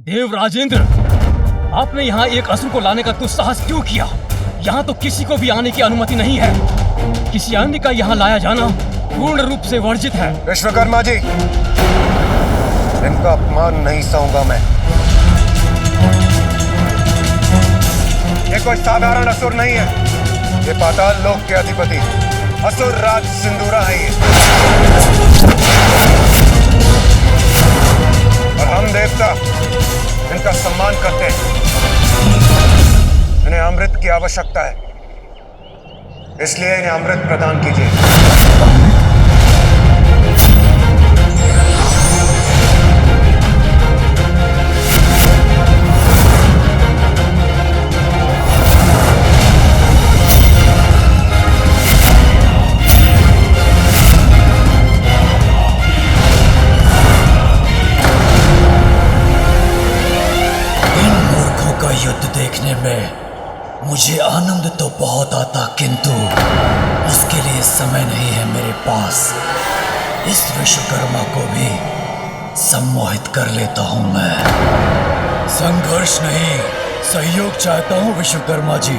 देव राजेंद्र, आपने यहाँ एक असुर को लाने का दुस्साहस क्यों किया? यहाँ तो किसी को भी आने की अनुमति नहीं है। किसी अन्य का यहाँ लाया जाना पूर्ण रूप से वर्जित है। विश्वकर्मा जी, इनका अपमान नहीं सहूंगा मैं। ये कोई साधारण असुर नहीं है, ये पाताल लोक के अधिपति असुर राज सिंदूरा है ये। और हम देवता इनका सम्मान करते हैं। इन्हें अमृत की आवश्यकता है, इसलिए इन्हें अमृत प्रदान कीजिए। युद्ध देखने में मुझे आनंद तो बहुत आता, किंतु उसके लिए समय नहीं है मेरे पास। इस विश्वकर्मा को भी सम्मोहित कर लेता हूं मैं। संघर्ष नहीं, सहयोग चाहता हूं विश्वकर्मा जी।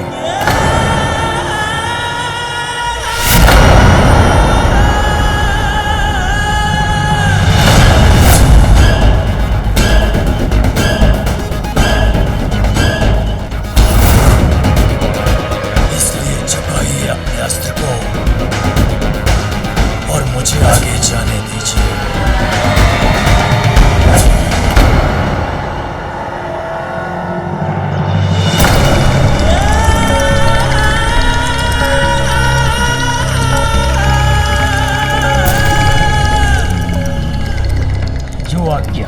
आगे जाने दीजिए। जो आज्ञा।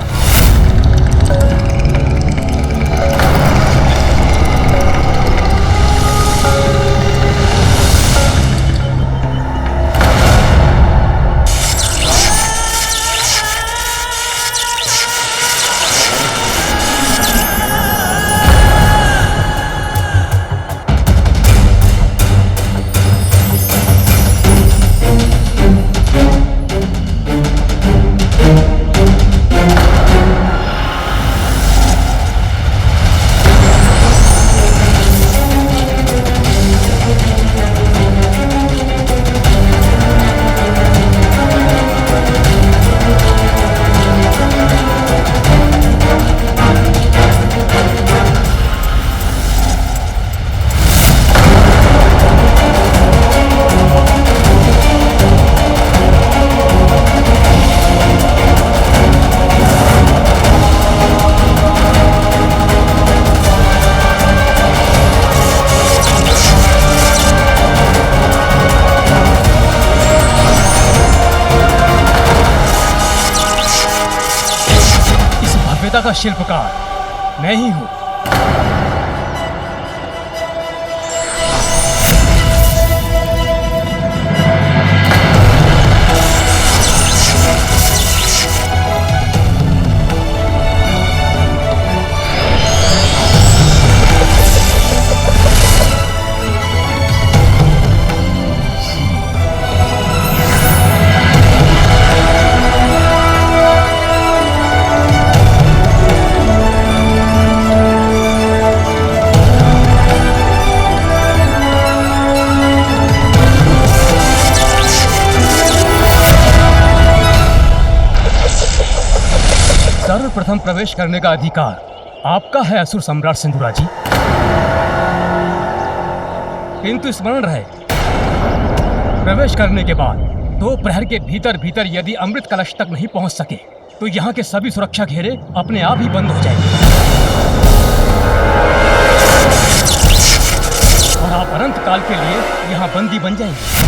का शिल्पकार मैं ही हूं। सर्वप्रथम प्रवेश करने का अधिकार आपका है असुर सम्राट सिंदूरा जी, किंतु स्मरण रहे, प्रवेश करने के बाद 2 प्रहर के भीतर भीतर यदि अमृत कलश तक नहीं पहुंच सके तो यहाँ के सभी सुरक्षा घेरे अपने आप ही बंद हो जाएंगे और आप अनंत काल के लिए यहाँ बंदी बन जाएंगे।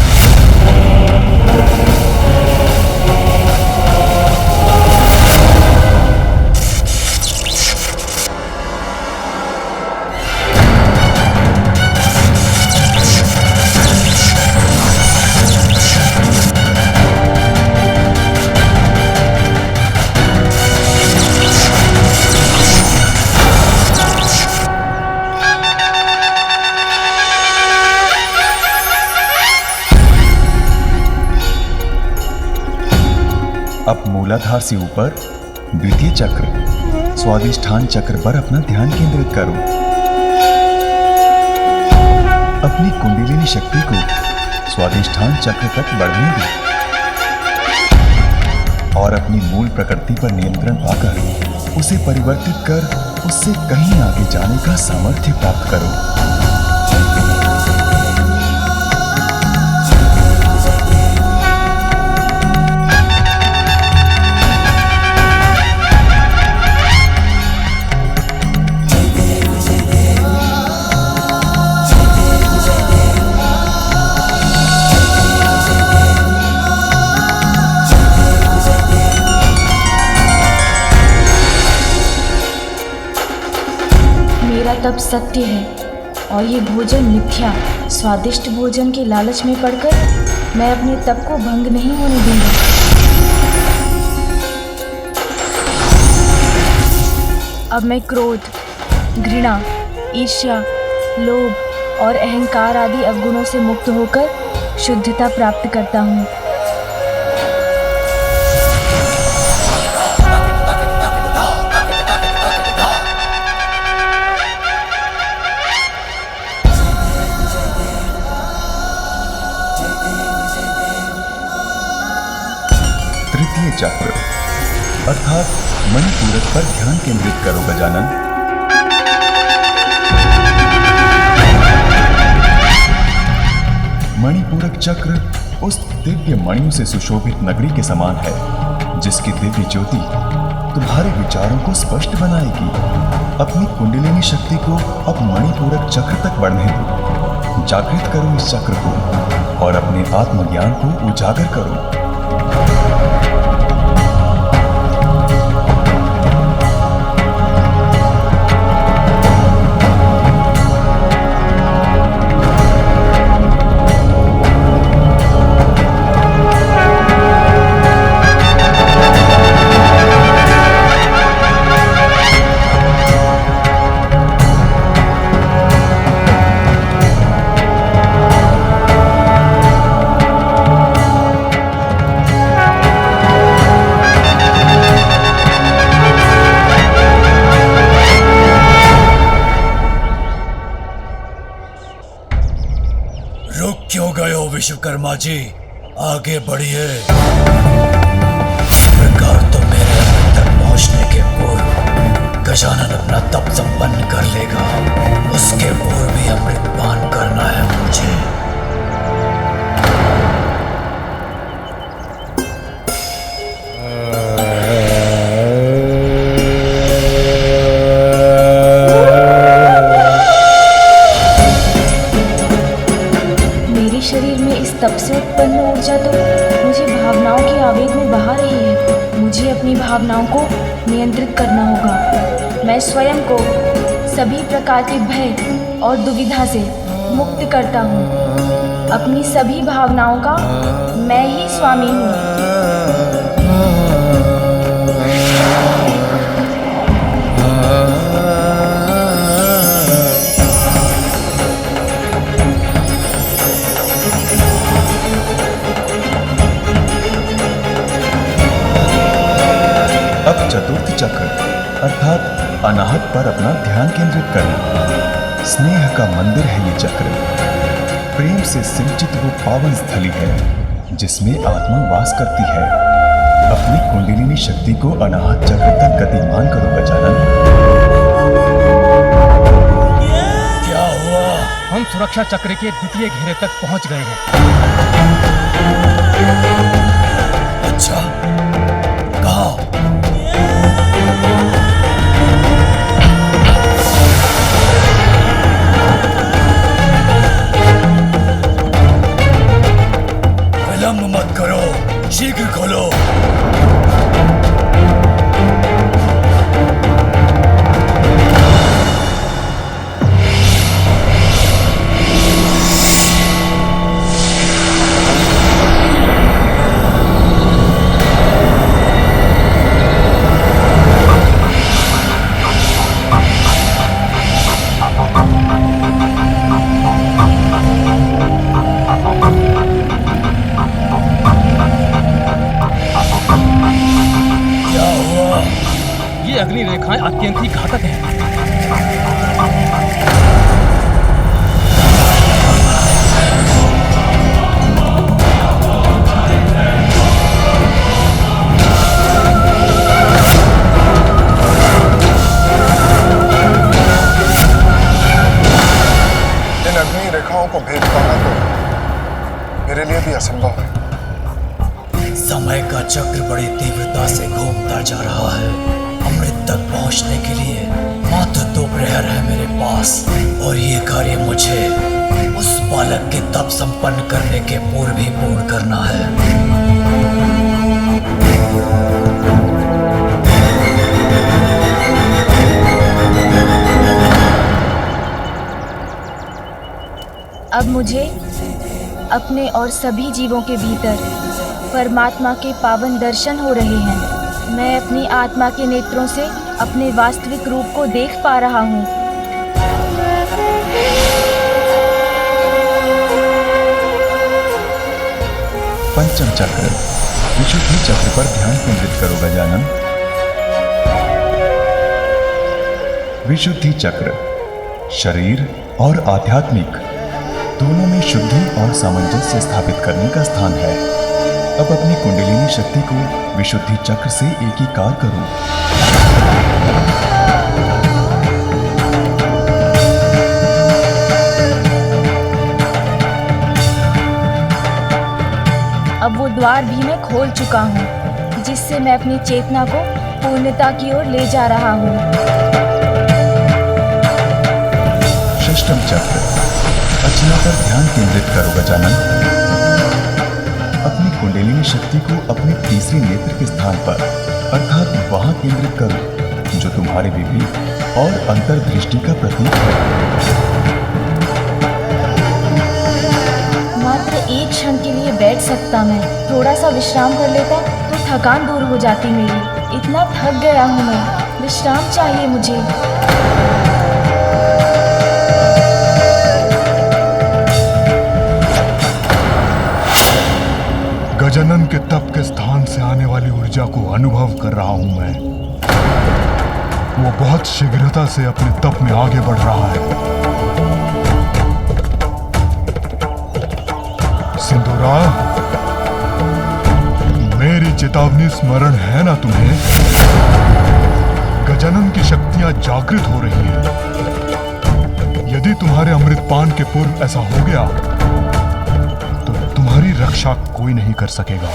अब मूलाधार से ऊपर द्वितीय चक्र, स्वादिष्ठान चक्र पर अपना ध्यान केंद्रित करो। अपनी कुंडलिनी शक्ति को स्वादिष्ठान चक्र तक बढ़ने दो और अपनी मूल प्रकृति पर नियंत्रण पाकर उसे परिवर्तित कर उससे कहीं आगे जाने का सामर्थ्य प्राप्त करो। तब सत्य है और ये भोजन मिथ्या। स्वादिष्ट भोजन के लालच में पड़कर मैं अपने तप को भंग नहीं होने दूंगा। अब मैं क्रोध, घृणा, ईर्ष्या, लोभ और अहंकार आदि अवगुणों से मुक्त होकर शुद्धता प्राप्त करता हूँ। तृतीय चक्र अर्थात मणिपूरक पर ध्यान केंद्रित करो गजानन। मणिपूरक चक्र उस दिव्य मणियों से सुशोभित नगरी के समान है जिसकी दिव्य ज्योति तुम्हारे विचारों को स्पष्ट बनाएगी। अपनी कुंडलिनी शक्ति को अब मणिपूरक चक्र तक बढ़ने दो। जागृत करो इस चक्र को और अपने आत्मज्ञान को उजागर करो। विश्वकर्मा जी, आगे बढ़िए। इस प्रकार तो मेरे तक पहुंचने के पूर्व गजानन अपना तप संपन्न कर लेगा। उसके पूर्व भी अमृत पान करना है मुझे। तप से उत्पन्न ऊर्जा तो मुझे भावनाओं के आवेग में बहा रही है। मुझे अपनी भावनाओं को नियंत्रित करना होगा। मैं स्वयं को सभी प्रकार के भय और दुविधा से मुक्त करता हूँ। अपनी सभी भावनाओं का मैं ही स्वामी हूँ। अब चतुर्थ चक्र अर्थात अनाहत पर अपना ध्यान केंद्रित करना। स्नेह का मंदिर है ये चक्र। प्रेम से सिंचित वो पावन स्थली है जिसमें आत्मा वास करती है। अपनी कुंडलिनी शक्ति को अनाहत चक्र तक गतिमान करो गजानन। क्या हुआ? हम सुरक्षा चक्र के द्वितीय घेरे तक पहुंच गए हैं। अच्छा, कहाँ? विलंब मत करो, शीघ्र खोलो। इन अग्नि रेखाओं को भेद पाना तो मेरे लिए भी असंभव है। समय का चक्र बड़ी तीव्रता से घूमता जा रहा है। अमृत तक पहुंचने के लिए मात्र 2 प्रहर है मेरे पास, और ये कार्य मुझे उस बालक के तप संपन्न करने के पूर्व ही पूर्ण करना है। अब मुझे अपने और सभी जीवों के भीतर परमात्मा के पावन दर्शन हो रहे हैं। मैं अपनी आत्मा के नेत्रों से अपने वास्तविक रूप को देख पा रहा हूँ। पंचम चक्र विशुद्धि चक्र पर ध्यान केंद्रित करो गजानन। विशुद्धि चक्र शरीर और आध्यात्मिक दोनों में शुद्धि और सामंजस्य स्थापित करने का स्थान है। अब अपनी कुंडलिनी शक्ति को विशुद्धि चक्र से एकीकार करो। अब वो द्वार भी मैं खोल चुका हूँ, जिससे मैं अपनी चेतना को पूर्णता की ओर ले जा रहा हूँ। षष्ठम चक्र अर्चना पर ध्यान केंद्रित करो गजानन। अपनी कुंडलिनी शक्ति को अपने तीसरे नेत्र के स्थान पर अर्थात वहां केंद्रित करो जो तुम्हारे विवेक और अंतर्दृष्टि का प्रतीक है। मात्र एक क्षण के लिए बैठ सकता मैं, थोड़ा सा विश्राम कर लेता तो थकान दूर हो जाती मेरी। इतना थक गया हूँ मैं, विश्राम चाहिए मुझे। गजानन के तप के स्थान से आने वाली ऊर्जा को अनुभव कर रहा हूं मैं। वो बहुत शीघ्रता से अपने तप में आगे बढ़ रहा है। सिंदूरा, मेरी चेतावनी स्मरण है ना तुम्हें? गजानन की शक्तियां जागृत हो रही हैं। यदि तुम्हारे अमृतपान के पूर्व ऐसा हो गया तुम्हारी रक्षा कोई नहीं कर सकेगा।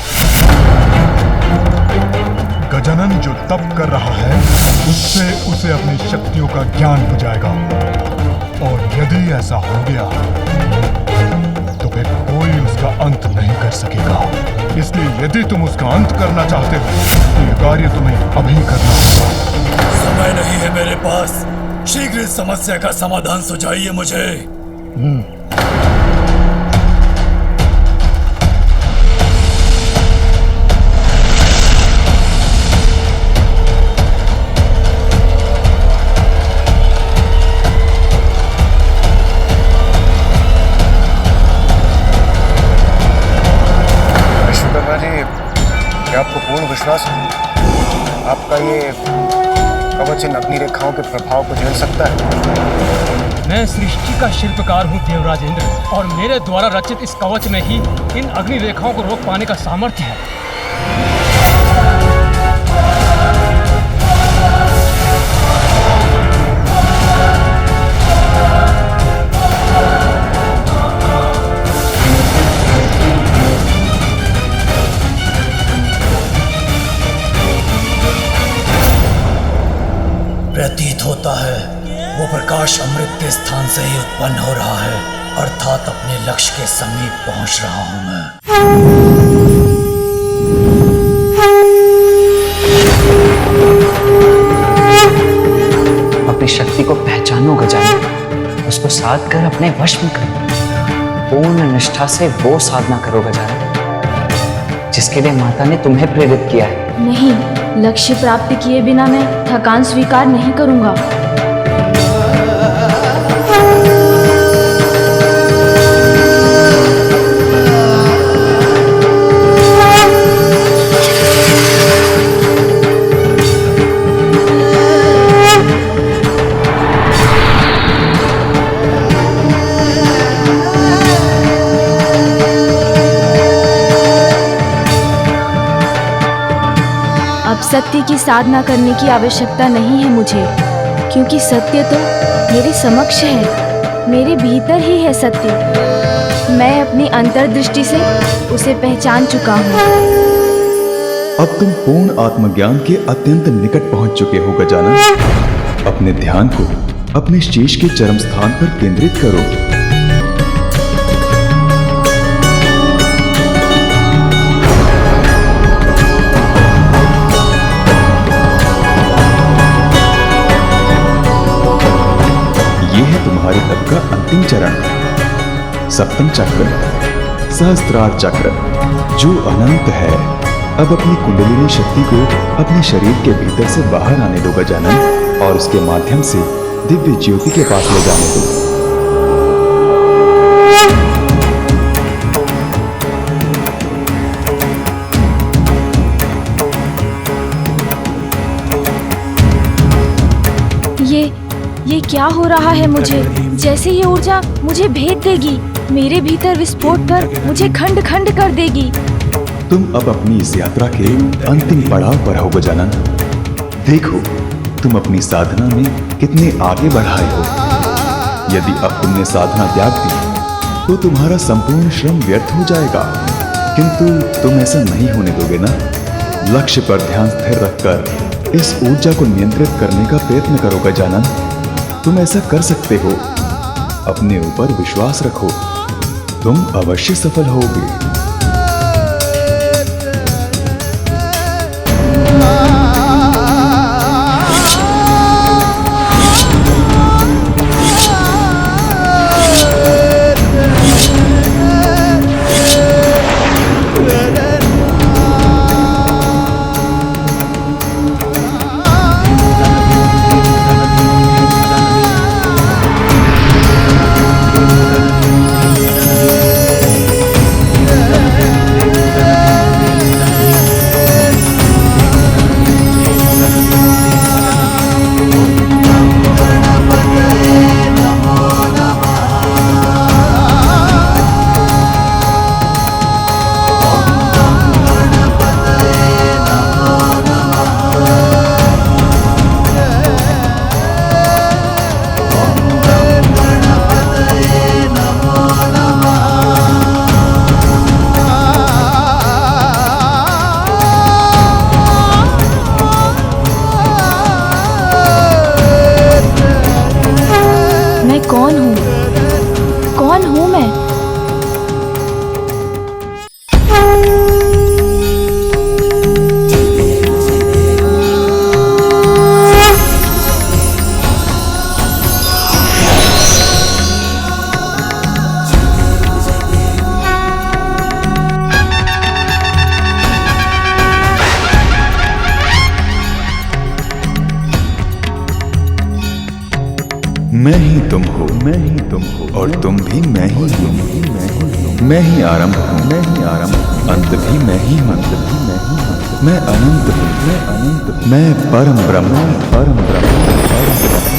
गजानन जो तप कर रहा है उससे उसे अपनी शक्तियों का ज्ञान हो जाएगा, और यदि ऐसा हो गया तो फिर कोई उसका अंत नहीं कर सकेगा। इसलिए यदि तुम उसका अंत करना चाहते हो तो यह कार्य तुम्हें अभी करना होगा। समय नहीं है मेरे पास, शीघ्र इस समस्या का समाधान सुझाइए मुझे। आपको पूर्ण विश्वास है आपका ये कवच इन अग्नि रेखाओं के प्रभाव को झेल सकता है? मैं सृष्टि का शिल्पकार हूँ देवराजेंद्र, और मेरे द्वारा रचित इस कवच में ही इन अग्नि रेखाओं को रोक पाने का सामर्थ्य है। प्रतीत होता है वो प्रकाश अमृत के स्थान से ही उत्पन्न हो रहा है, अर्थात अपने लक्ष्य के समीप पहुंच रहा हूं मैं। अपनी शक्ति को पहचानो गजानन, उसको साध कर अपने वश में करो। पूर्ण निष्ठा से वो साधना करो गजानन जिसके लिए माता ने तुम्हें प्रेरित किया है। नहीं, लक्ष्य प्राप्ति किए बिना मैं थकान स्वीकार नहीं करूंगा। सत्य की साधना करने की आवश्यकता नहीं है मुझे, क्योंकि सत्य तो मेरे समक्ष है, मेरे भीतर ही है सत्य। मैं अपनी अंतर्दृष्टि से उसे पहचान चुका हूँ। अब तुम पूर्ण आत्मज्ञान के अत्यंत निकट पहुंच चुके हो गजानन। अपने ध्यान को अपने शीश के चरम स्थान पर केंद्रित करो। यह है तुम्हारे तप का अंतिम चरण, सप्तम चक्र, सहस्त्रार चक्र, जो अनंत है। अब अपनी कुंडलिनी शक्ति को अपने शरीर के भीतर से बाहर आने दो गजानन, और उसके माध्यम से दिव्य ज्योति के पास ले जाने दो। ये क्या हो रहा है मुझे? जैसे ये ऊर्जा मुझे भेद देगी, मेरे भीतर विस्फोट कर मुझे खंड खंड कर देगी। तुम अब अपनी इस यात्रा के अंतिम पड़ाव पर हो गजानन। देखो तुम अपनी साधना में कितने आगे बढ़ाए हो। यदि अब तुमने साधना त्याग दी तो तुम्हारा संपूर्ण श्रम व्यर्थ हो जाएगा, किंतु तुम ऐसा नहीं होने दोगे ना। लक्ष्य पर ध्यान स्थिर रखकर इस ऊर्जा को नियंत्रित करने का प्रयत्न करो गजानन। तुम ऐसा कर सकते हो। अपने ऊपर विश्वास रखो, तुम अवश्य सफल होगे। कौन हूँ मैं? मैं ही तुम हो, मैं ही तुम हो, और तुम भी मैं ही हूँ। मैं ही आरंभ हूँ, मैं ही आरंभ, अंत भी मैं ही हूँ, अंत भी मैं ही हूँ। मैं अनंत हूँ, मैं अनंत हूँ, मैं परम ब्रह्म, परम ब्रह्म, परम ब्रह्म।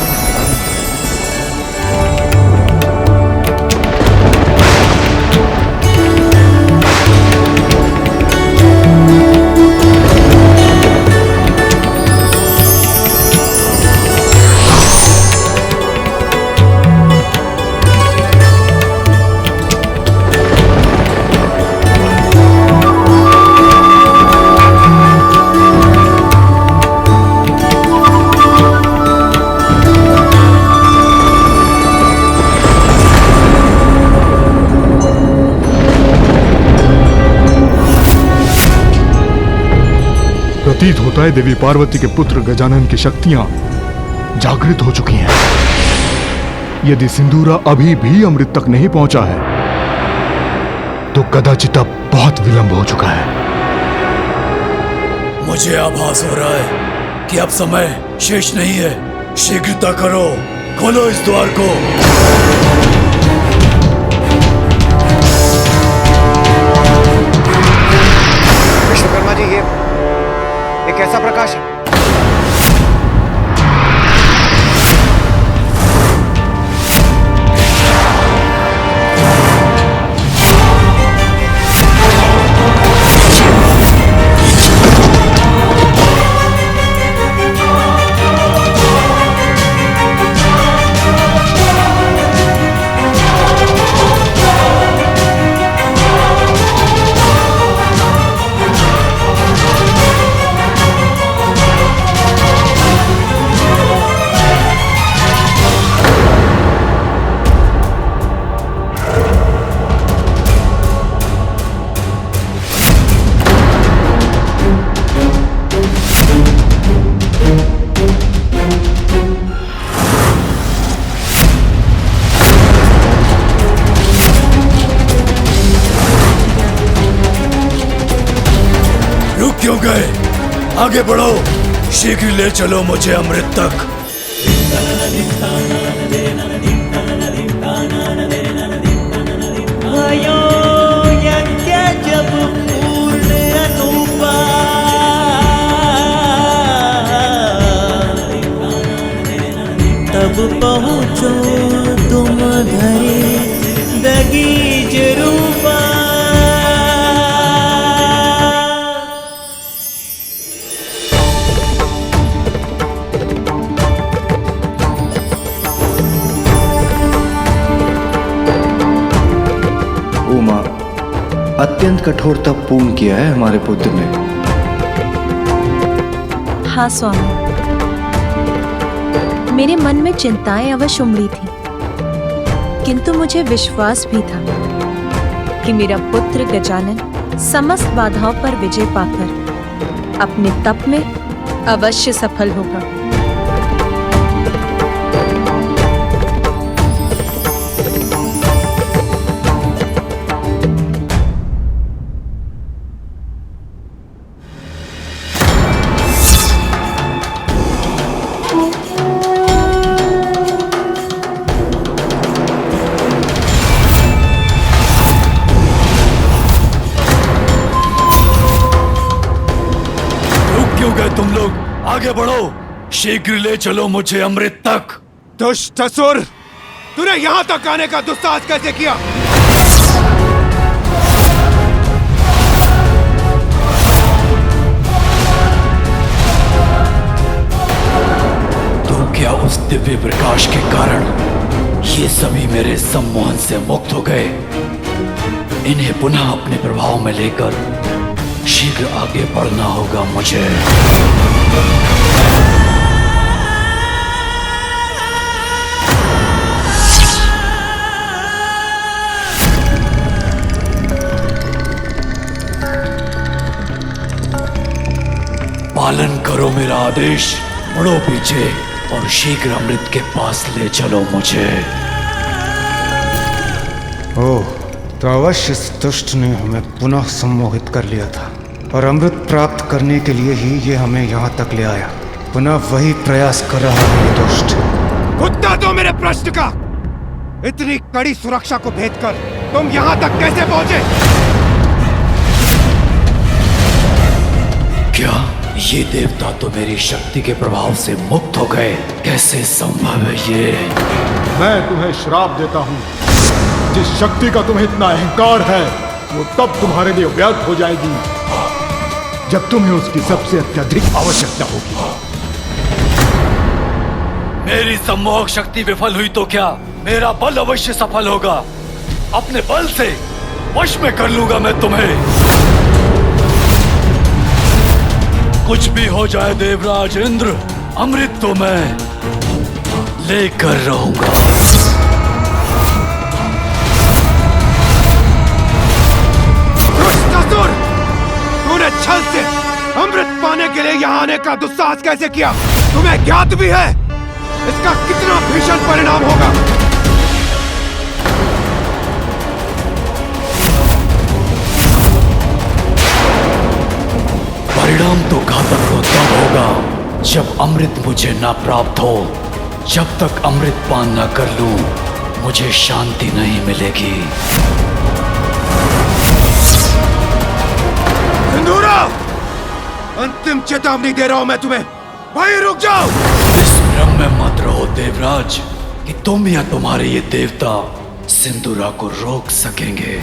प्रतीत होता है देवी पार्वती के पुत्र गजानन की शक्तियां जागृत हो चुकी हैं। यदि सिंदूरा अभी भी अमृत तक नहीं पहुंचा है तो कदाचित अब बहुत विलंब हो चुका है। मुझे आभास हो रहा है कि अब समय शेष नहीं है। शीघ्रता करो, खोलो इस द्वार को। विश्वकर्मा जी, ये कैसा प्रकाश है? आगे बढ़ो, शीघ्र ले चलो मुझे अमृत तक। भयो यज्ञ जब पूर्ण अनुपा, तब पहुँचो तुम धरे दगीज रूपा। उमा, अत्यंत कठोर तप पूर्ण किया है हमारे पुत्र ने। हाँ स्वामी, मेरे मन में चिंताएं अवश्य उमड़ी थी, किंतु मुझे विश्वास भी था कि मेरा पुत्र गजानन समस्त बाधाओं पर विजय पाकर अपने तप में अवश्य सफल होगा। तुम लोग आगे बढ़ो, शीघ्र ले चलो मुझे अमृत तक। दुष्ट असुर, तूने यहां तक आने का दुस्साहस कैसे किया? तो क्या उस दिव्य प्रकाश के कारण ये सभी मेरे सम्मोहन से मुक्त हो गए? इन्हें पुनः अपने प्रभाव में लेकर शीघ्र आगे बढ़ना होगा मुझे। पालन करो मेरा आदेश, बढ़ो पीछे और शीघ्र अमृत के पास ले चलो मुझे। ओह, तो अवश्य इस दुष्ट ने हमें पुनः सम्मोहित कर लिया था और अमृत प्राप्त करने के लिए ही ये हमें यहाँ तक ले आया। पुनः वही प्रयास कर रहा है ये दुष्ट। उत्तर दो मेरे प्रश्न का। इतनी कड़ी सुरक्षा को भेद कर तुम यहाँ तक कैसे पहुंचे? क्या ये देवता तो मेरी शक्ति के प्रभाव से मुक्त हो गए? कैसे संभव है ये? मैं तुम्हें श्राप देता हूँ। जिस शक्ति का तुम्हें इतना अहंकार है वो तब तुम्हारे लिए व्यर्थ हो जाएगी जब तुम्हें उसकी सबसे अत्यधिक आवश्यकता होगी। मेरी सम्मोहक शक्ति विफल हुई तो क्या, मेरा बल अवश्य सफल होगा। अपने बल से वश में कर लूंगा मैं तुम्हें। कुछ भी हो जाए देवराज इंद्र, अमृत तो मैं लेकर रहूंगा। तूने छल से अमृत पाने के लिए यहाँ आने का दुस्साहस कैसे किया? तुम्हें ज्ञात भी है इसका कितना भीषण परिणाम होगा। परिणाम तो घातक हो तब होगा जब अमृत मुझे ना प्राप्त हो। जब तक अमृत पान न कर लूं, मुझे शांति नहीं मिलेगी। सिंदूरा, अंतिम चेतावनी दे रहा हूं मैं तुम्हें, भाई रुक जाओ। इस भ्रम में मत रहो देवराज कि तुम या तुम्हारे ये देवता सिंदूरा को रोक सकेंगे।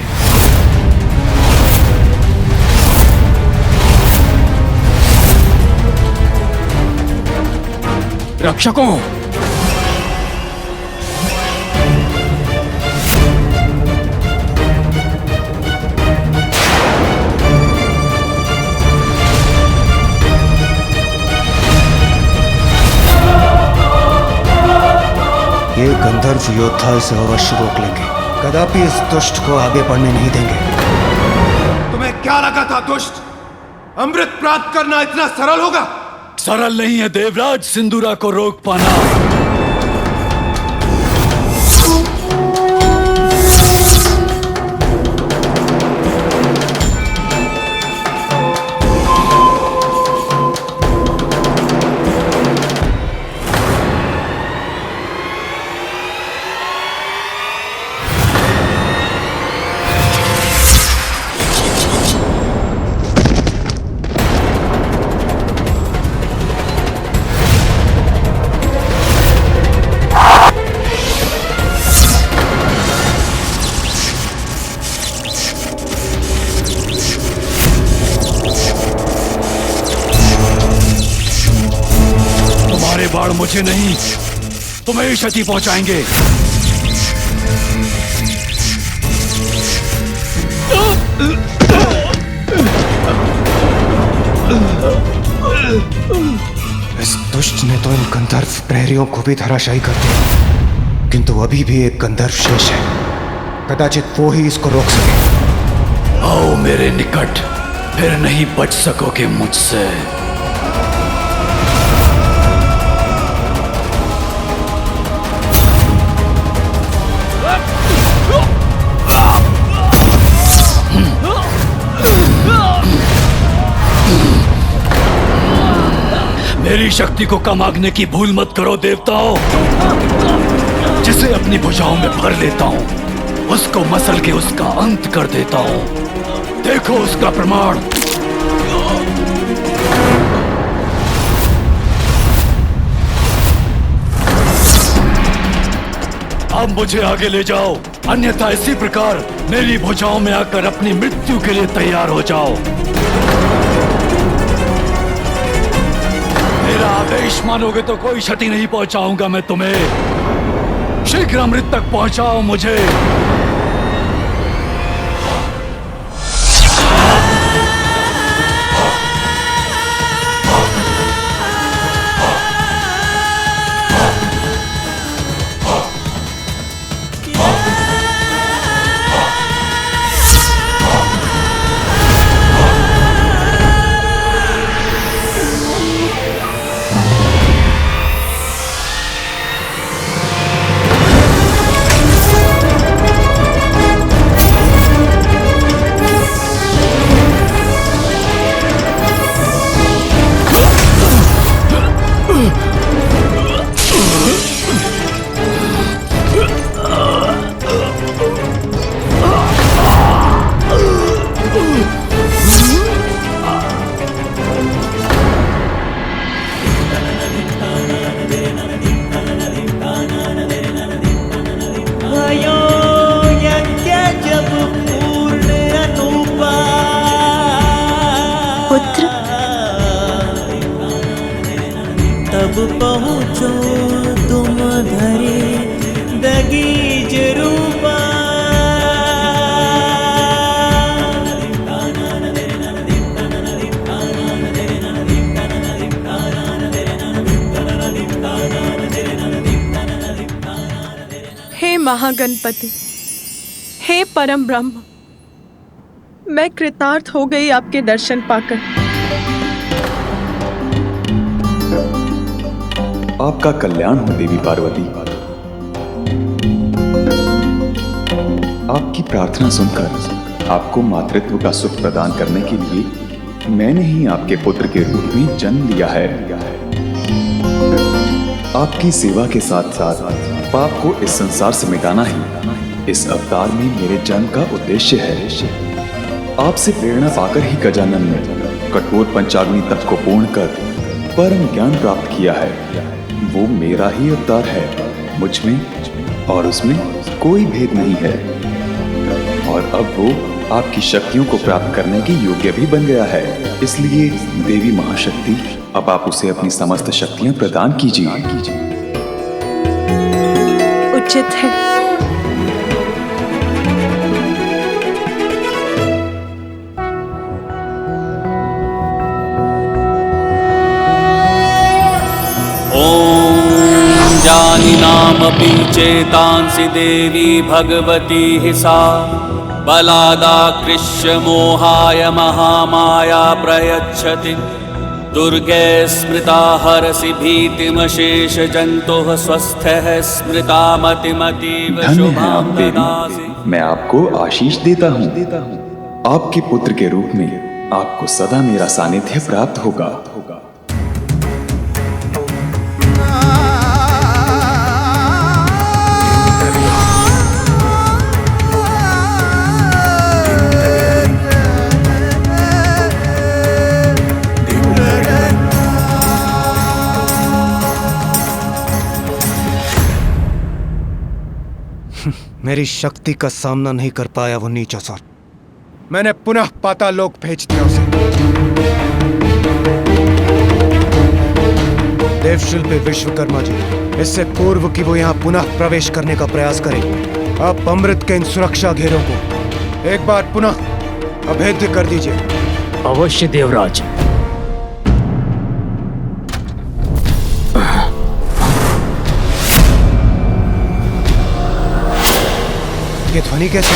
रक्षकों, ये गंधर्व योद्धा इसे अवश्य रोक लेंगे। कदापि इस दुष्ट को आगे बढ़ने नहीं देंगे। तुम्हें क्या लगा था दुष्ट, अमृत प्राप्त करना इतना सरल होगा? सरल नहीं है देवराज सिंदूरा को रोक पाना। और मुझे नहीं, तुम्हें ही क्षति पहुंचाएंगे। इस दुष्ट ने तो इन गंधर्व प्रहरियों को भी धराशायी कर दिया, किंतु अभी भी एक गंधर्व शेष है। कदाचित वो ही इसको रोक सके। आओ मेरे निकट, फिर नहीं बच सकोगे मुझसे। मेरी शक्ति को कम आंकने की भूल मत करो देवताओं। जिसे अपनी भुजाओं में भर लेता हूं, उसको मसल के उसका अंत कर देता हूं। देखो उसका प्रमाण। अब मुझे आगे ले जाओ, अन्यथा इसी प्रकार मेरी भुजाओं में आकर अपनी मृत्यु के लिए तैयार हो जाओ। मेरा आदेश मानोगे तो कोई क्षति नहीं पहुंचाऊंगा मैं तुम्हें। शीघ्र अमृत तक पहुंचाओ मुझे। तब पहुँचो तुम धरे दगीज रूपा। हे महागणपति, हे परम ब्रह्म, मैं कृतार्थ हो गई आपके दर्शन पाकर। आपका कल्याण हो देवी पार्वती। आपकी प्रार्थना सुनकर आपको मातृत्व का सुख प्रदान करने के लिए मैंने ही आपके पुत्र के रूप में जन्म लिया है। आपकी सेवा के साथ साथ पाप को इस संसार से मिटाना ही इस अवतार में मेरे जन्म का उद्देश्य है। आपसे प्रेरणा पाकर ही गजानन ने कठोर पंचाग्नि तप को पूर्ण कर परम ज्ञान प्राप्त किया है। वो मेरा ही अवतार है, मुझ में और उसमें कोई भेद नहीं है। और अब वो आपकी शक्तियों को प्राप्त करने के योग्य भी बन गया है। इसलिए देवी महाशक्ति, अब आप उसे अपनी समस्त शक्तियां प्रदान कीजिए। उचित है। जानिनामपि चेतांसि देवी भगवती हि सा बलादाकृष्य मोहाय महामाया प्रयच्छति। दुर्गे स्मृता हरसि भीतिमशेष जन्तुः स्वस्थः स्मृता मतिमतीव धन्य है शुभां आप ददासि। देवी, मैं आपको आशीष देता हूँ। आपके पुत्र के रूप में आपको सदा मेरा सानिध्य प्राप्त होगा। मेरी शक्ति का सामना नहीं कर पाया वो नीच असुर। मैंने पुनः पाताल लोक भेज दिया उसे। देवशिल्पी विश्वकर्मा जी, इससे पूर्व कि वो यहाँ पुनः प्रवेश करने का प्रयास करें, आप अमृत के इन सुरक्षा घेरों को एक बार पुनः अभेद्य कर दीजिए। अवश्य देवराज। ये ध्वनि कैसे?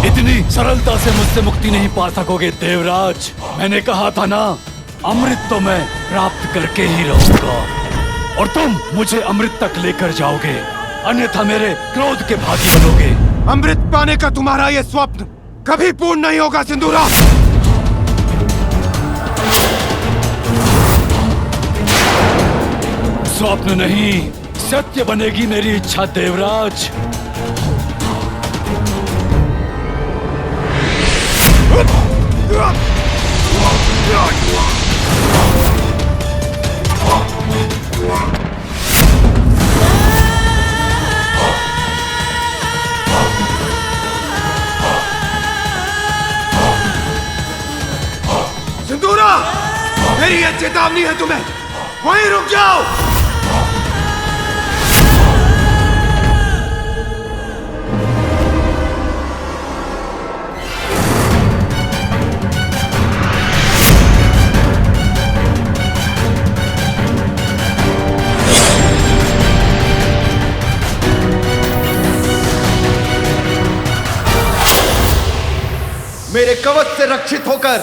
इतनी सरलता से मुझसे मुक्ति नहीं पा सकोगे देवराज। मैंने कहा था ना, अमृत तो मैं प्राप्त करके ही रहूंगा और तुम मुझे अमृत तक लेकर जाओगे, अन्यथा मेरे क्रोध के भागी बनोगे। अमृत पाने का तुम्हारा ये स्वप्न कभी पूर्ण नहीं होगा सिंदूरा। स्वप्न नहीं, सत्य बनेगी मेरी इच्छा देवराज। सिंदूरा, मेरी ये चेतावनी है तुम्हें, वहीं रुक जाओ। मेरे कवच से रक्षित होकर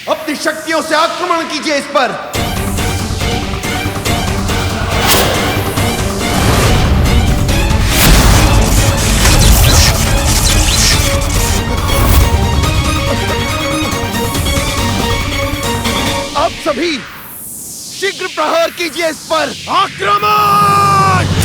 अपनी शक्तियों से आक्रमण कीजिए इस पर। आप सभी शीघ्र प्रहार कीजिए इस पर। आक्रमण!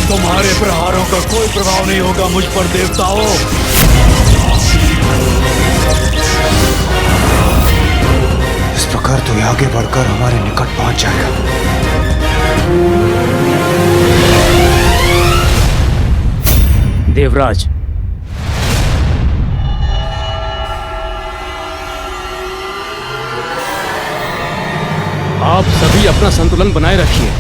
तुम्हारे प्रहारों का कोई प्रभाव नहीं होगा मुझ पर देवताओं। इस प्रकार तो आगे बढ़कर हमारे निकट पहुंच जाएगा। देवराज, आप सभी अपना संतुलन बनाए रखिए।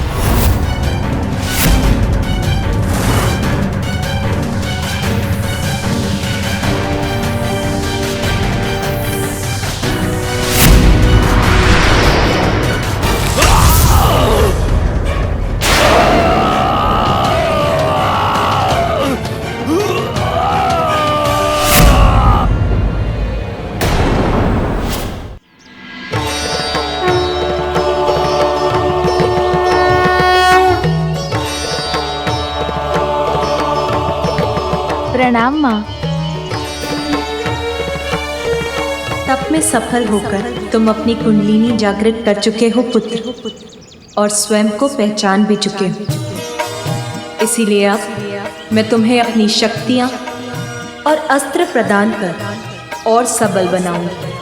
प्रणाम माँ। तप में सफल होकर तुम अपनी कुंडलिनी जागृत कर चुके हो पुत्र, और स्वयं को पहचान भी चुके हो। इसीलिए अब मैं तुम्हें अपनी शक्तियाँ और अस्त्र प्रदान कर और सबल बनाऊंगी,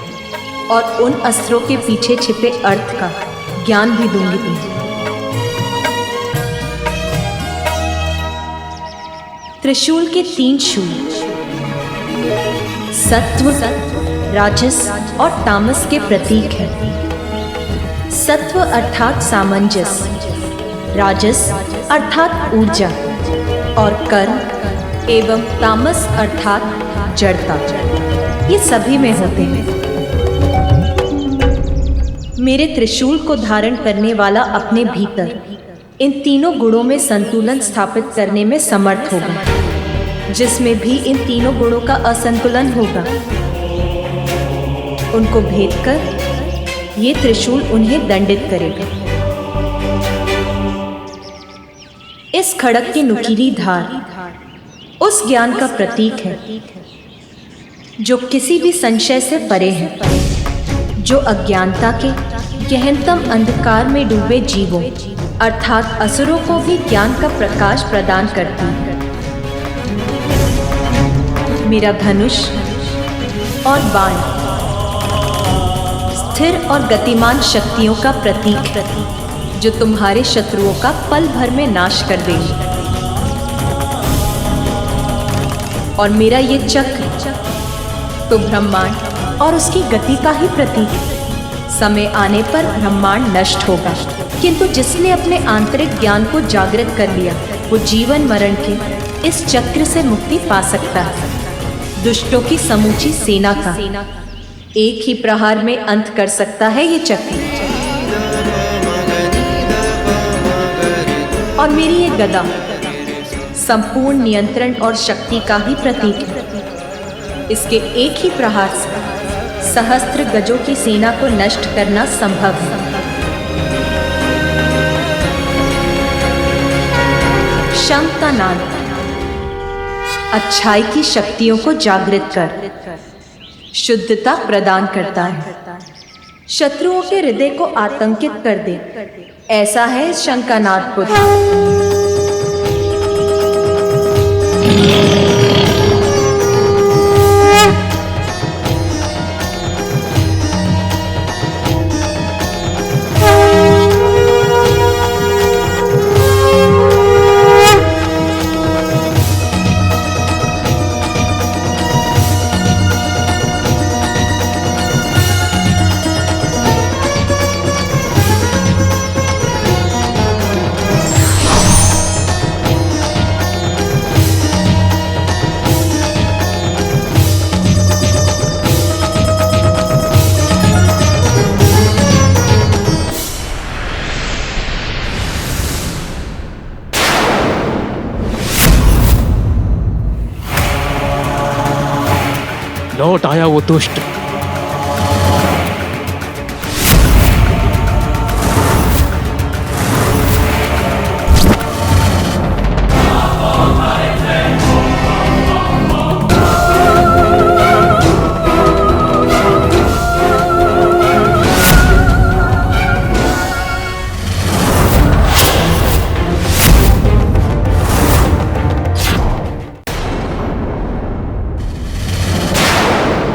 और उन अस्त्रों के पीछे छिपे अर्थ का ज्ञान भी दूंगी तुम्हें। त्रिशूल के 3 शूल सत्व, राजस और तामस के प्रतीक हैं। सत्व अर्थात सामंजस्य, राजस अर्थात ऊर्जा और कर्म, एवं तामस अर्थात जड़ता, ये सभी में होते हैं। मेरे त्रिशूल को धारण करने वाला अपने भीतर इन तीनों गुणों में संतुलन स्थापित करने में समर्थ होगा। जिसमें भी इन तीनों गुणों का असंतुलन होगा, उनको भेद कर ये त्रिशूल उन्हें दंडित करेगा। इस खड़ग की नुकीली धार उस ज्ञान का प्रतीक है जो किसी भी संशय से परे है, जो अज्ञानता के गहनतम अंधकार में डूबे जीवों अर्थात असुरों को भी ज्ञान का प्रकाश प्रदान करती है। मेरा धनुष और बाण स्थिर और गतिमान शक्तियों का प्रतीक है, जो तुम्हारे शत्रुओं का पल भर में नाश कर देगी। और मेरा ये चक्र तो ब्रह्मांड और उसकी गति का ही प्रतीक है। समय आने पर ब्रह्मांड नष्ट होगा, किंतु जिसने अपने आंतरिक ज्ञान को जागृत कर लिया, वो जीवन मरण के इस चक्र से मुक्ति पा सकता है। दुष्टों की समूची सेना का एक ही प्रहार में अंत कर सकता है ये चक्र। और मेरी ये गदा संपूर्ण नियंत्रण और शक्ति का ही प्रतीक है। इसके एक ही प्रहार से सहस्त्र गजों की सेना को नष्ट करना संभव है। शंख का नाद अच्छाई की शक्तियों को जागृत कर शुद्धता प्रदान करता है, शत्रुओं के हृदय को आतंकित कर दे। ऐसा है शंख का नाद पुत्र। लौट आया वो दुष्ट।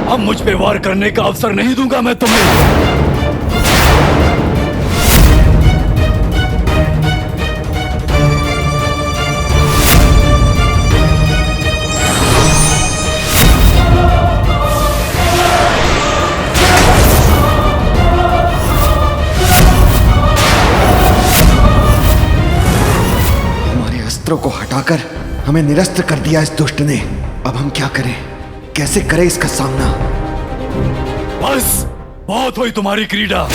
अब मुझ पे वार करने का अवसर नहीं दूंगा मैं तुम्हें। हमारे अस्त्रों को हटाकर हमें निरस्त कर दिया इस दुष्ट ने। अब हम क्या करें, कैसे करें इसका सामना? बस बहुत हुई तुम्हारी क्रीड़ा।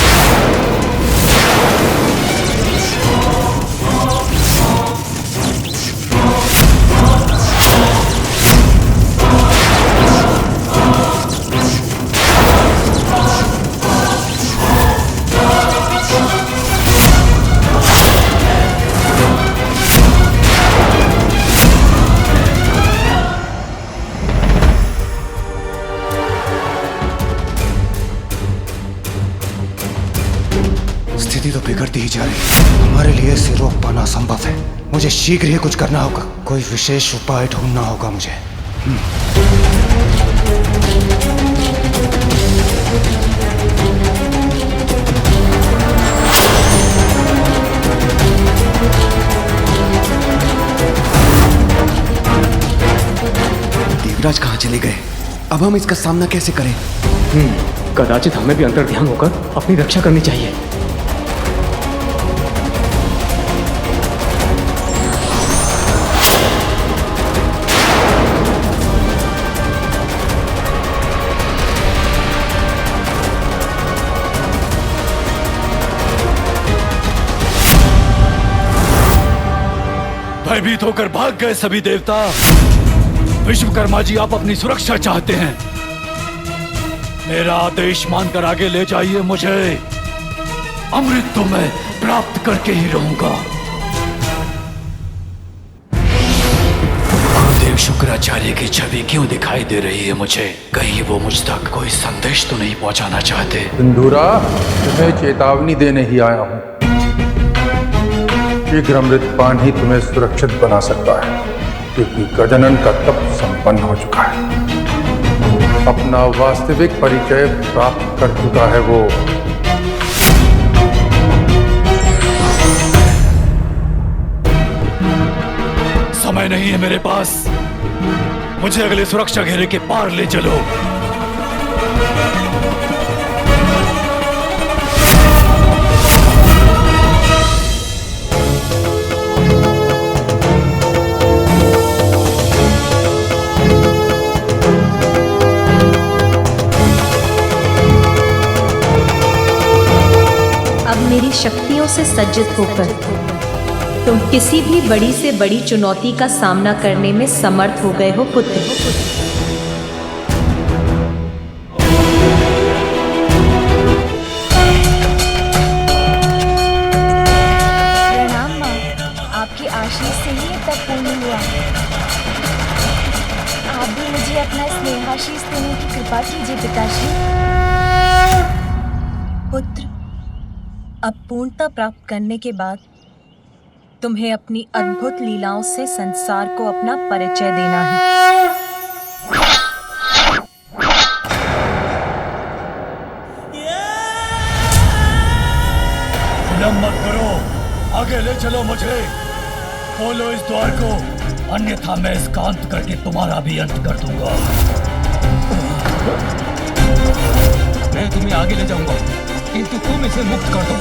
स्थिति तो बिगड़ती ही जा रही है। हमारे लिए इसे रोक पाना असंभव है। मुझे शीघ्र ही कुछ करना होगा। कोई विशेष उपाय ढूंढना होगा मुझे। देवराज कहाँ चले गए? अब हम इसका सामना कैसे करें? कदाचित हमें भी अंतर्ध्यान होकर अपनी रक्षा करनी चाहिए। भयभीत होकर भाग गए सभी देवता। विश्वकर्मा जी, आप अपनी सुरक्षा चाहते हैं। मेरा आदेश मानकर आगे ले जाइए मुझे। अमृत तो मैं प्राप्त करके ही रहूंगा। गुरुदेव शुक्राचार्य की छवि क्यों दिखाई दे रही है मुझे? कहीं वो मुझ तक कोई संदेश तो नहीं पहुंचाना चाहते? सिंधूरा, तुम्हें चेतावनी देने ही आया हूं। शीघ्र अमृतपान ही तुम्हें सुरक्षित बना सकता है, क्योंकि गजानन का तप संपन्न हो चुका है। अपना वास्तविक परिचय प्राप्त कर चुका है वो। समय नहीं है मेरे पास, मुझे अगले सुरक्षा घेरे के पार ले चलो। अब मेरी शक्तियों से सज्जित होकर तुम किसी भी बड़ी से बड़ी चुनौती का सामना करने में समर्थ हो गए हो पुत्र। प्रणाम माँ, आपकी आशीष से ही ये तब पूर्ण हुआ। आप भी मुझे अपना स्नेहाशीष देने की कृपा कीजिए पिताश्री। पुत्र, अब पूर्णता प्राप्त करने के बाद तुम्हें अपनी अद्भुत लीलाओं से संसार को अपना परिचय देना है। विलंब मत करो, आगे ले चलो मुझे। खोलो इस द्वार को, अन्यथा मैं इसका अंत करके तुम्हारा भी अंत कर दूंगा। मैं तुम्हें आगे ले जाऊंगा, किंतु तुम इसे मुक्त कर दो।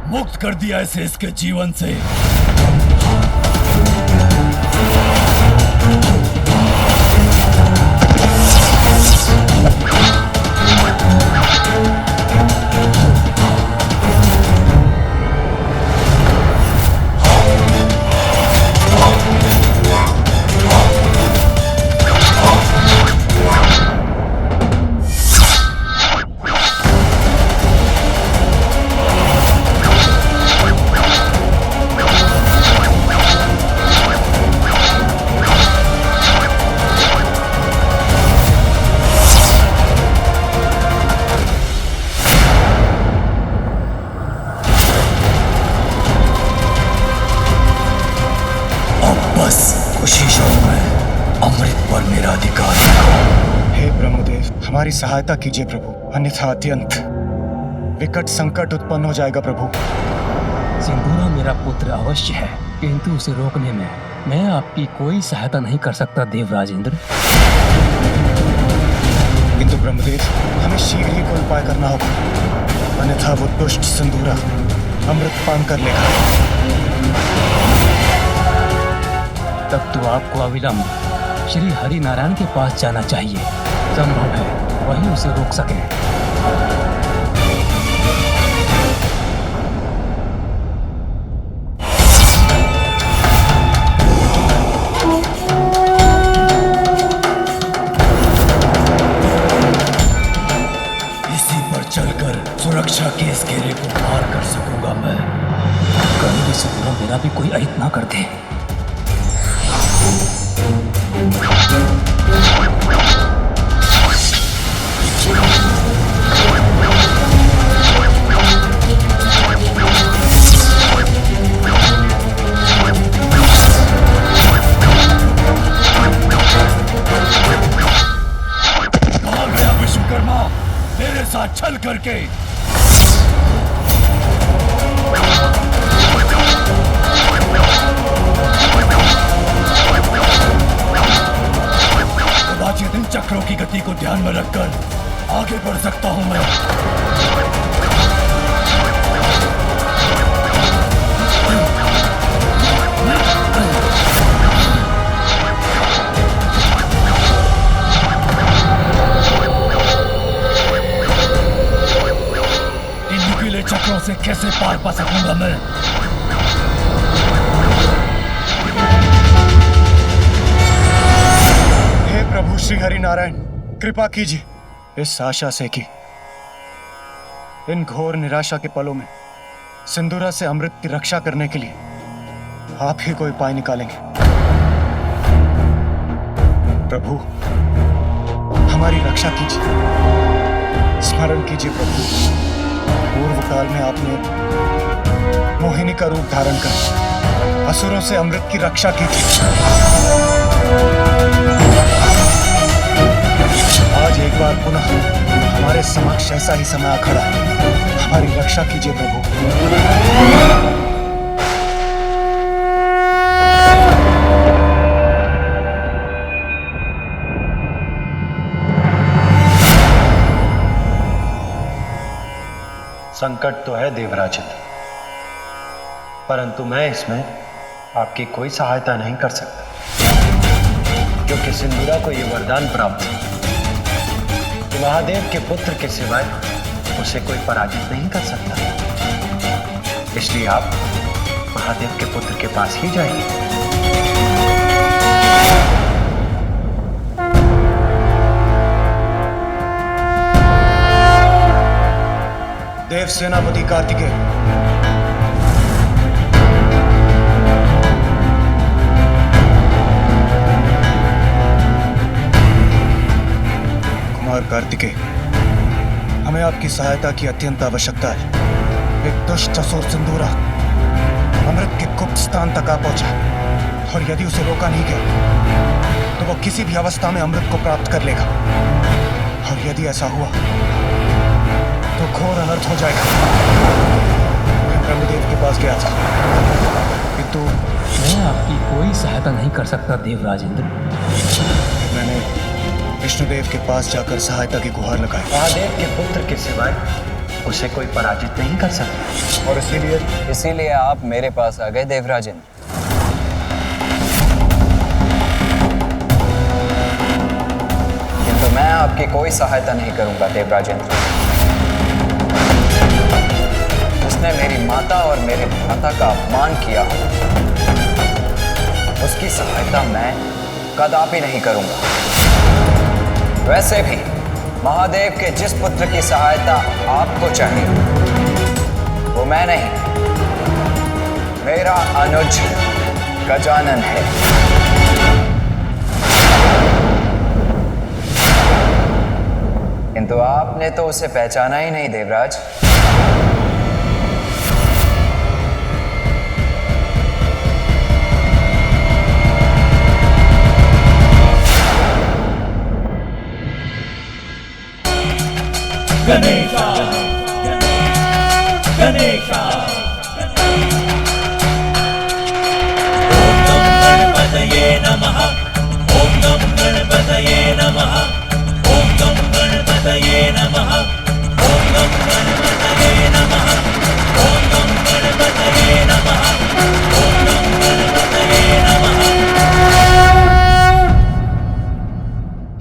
मुक्त कर दिया इसे इसके जीवन से। हमारी सहायता कीजिए प्रभु, अन्यथा अत्यंत विकट संकट उत्पन्न हो जाएगा प्रभु। सिंदूरा मेरा पुत्र अवश्य है, किंतु उसे रोकने में मैं आपकी कोई सहायता नहीं कर सकता देवराजेंद्र। किंतु ब्रह्मदेव, हमें शीघ्र ही कोई उपाय करना होगा, अन्यथा वो दुष्ट सिंदूरा अमृत पान कर लेगा। तब तो आपको अविलंब श्री हरि नारायण के पास जाना चाहिए। संभव है वही उसे रोक सके। इसी पर चलकर सुरक्षा के इस घेरे को पार कर सकूंगा मैं। कहीं भी सिंदूरा मेरा भी कोई अहित ना कर दे। मेरे साथ छल करके कदाचित इन चक्रों की गति को ध्यान में रखकर आगे बढ़ सकता हूं मैं। चक्रों से कैसे पार पा सकूंगा मैं? प्रभु श्री हरि नारायण, कृपा कीजिए इस आशा से कि इन घोर निराशा के पलों में सिंदूरा से अमृत की रक्षा करने के लिए आप ही कोई उपाय निकालेंगे। प्रभु हमारी रक्षा कीजिए, स्मरण कीजिए प्रभु, पूर्व काल में आपने मोहिनी का रूप धारण कर असुरों से अमृत की रक्षा की थी। आज एक बार पुनः हमारे समक्ष ऐसा ही समय आ खड़ा है, हमारी रक्षा कीजिए प्रभु। संकट तो है देवराजित, परंतु मैं इसमें आपकी कोई सहायता नहीं कर सकता, क्योंकि सिंदूरा को यह वरदान प्राप्त है कि महादेव के पुत्र के सिवाय उसे कोई पराजित नहीं कर सकता। इसलिए आप महादेव के पुत्र के पास ही जाइए। देव सेनापति कार्तिकेय, कुमार कार्तिकेय, हमें आपकी सहायता की अत्यंत आवश्यकता है। एक दुष्ट असुर सिंदूरा अमृत के गुप्त स्थान तक आ पहुंचा, और यदि उसे रोका नहीं गया तो वो किसी भी अवस्था में अमृत को प्राप्त कर लेगा, और यदि ऐसा हुआ तो घोर अनर्थ हो जाएगा। मैं ब्रह्मदेव के पास गया था, किंतु मैं आपकी कोई सहायता नहीं कर सकता देवराजेंद्र। मैंने विष्णुदेव के पास जाकर सहायता की गुहार लगाई। महादेव के पुत्र के सिवाय उसे कोई पराजित नहीं कर सकता, और इसीलिए आप मेरे पास आ गए देवराजेंद्र। किंतु मैं आपकी कोई सहायता नहीं करूंगा देवराजेंद्र। जिसने मेरी माता और मेरे भ्राता का अपमान किया, उसकी सहायता मैं कदापि नहीं करूंगा। वैसे भी महादेव के जिस पुत्र की सहायता आपको चाहिए, वो मैं नहीं, मेरा अनुज गजानन है। किंतु आपने तो उसे पहचाना ही नहीं देवराज। गणेशा गणेशा ओम नमो गणपतये नमः, ओम नमो गणपतये नमः, ओम नमो गणपतये नमः, ओम नमो गणपतये नमः, ओम नमो गणपतये नमः, ओम नमो गणपतये नमः।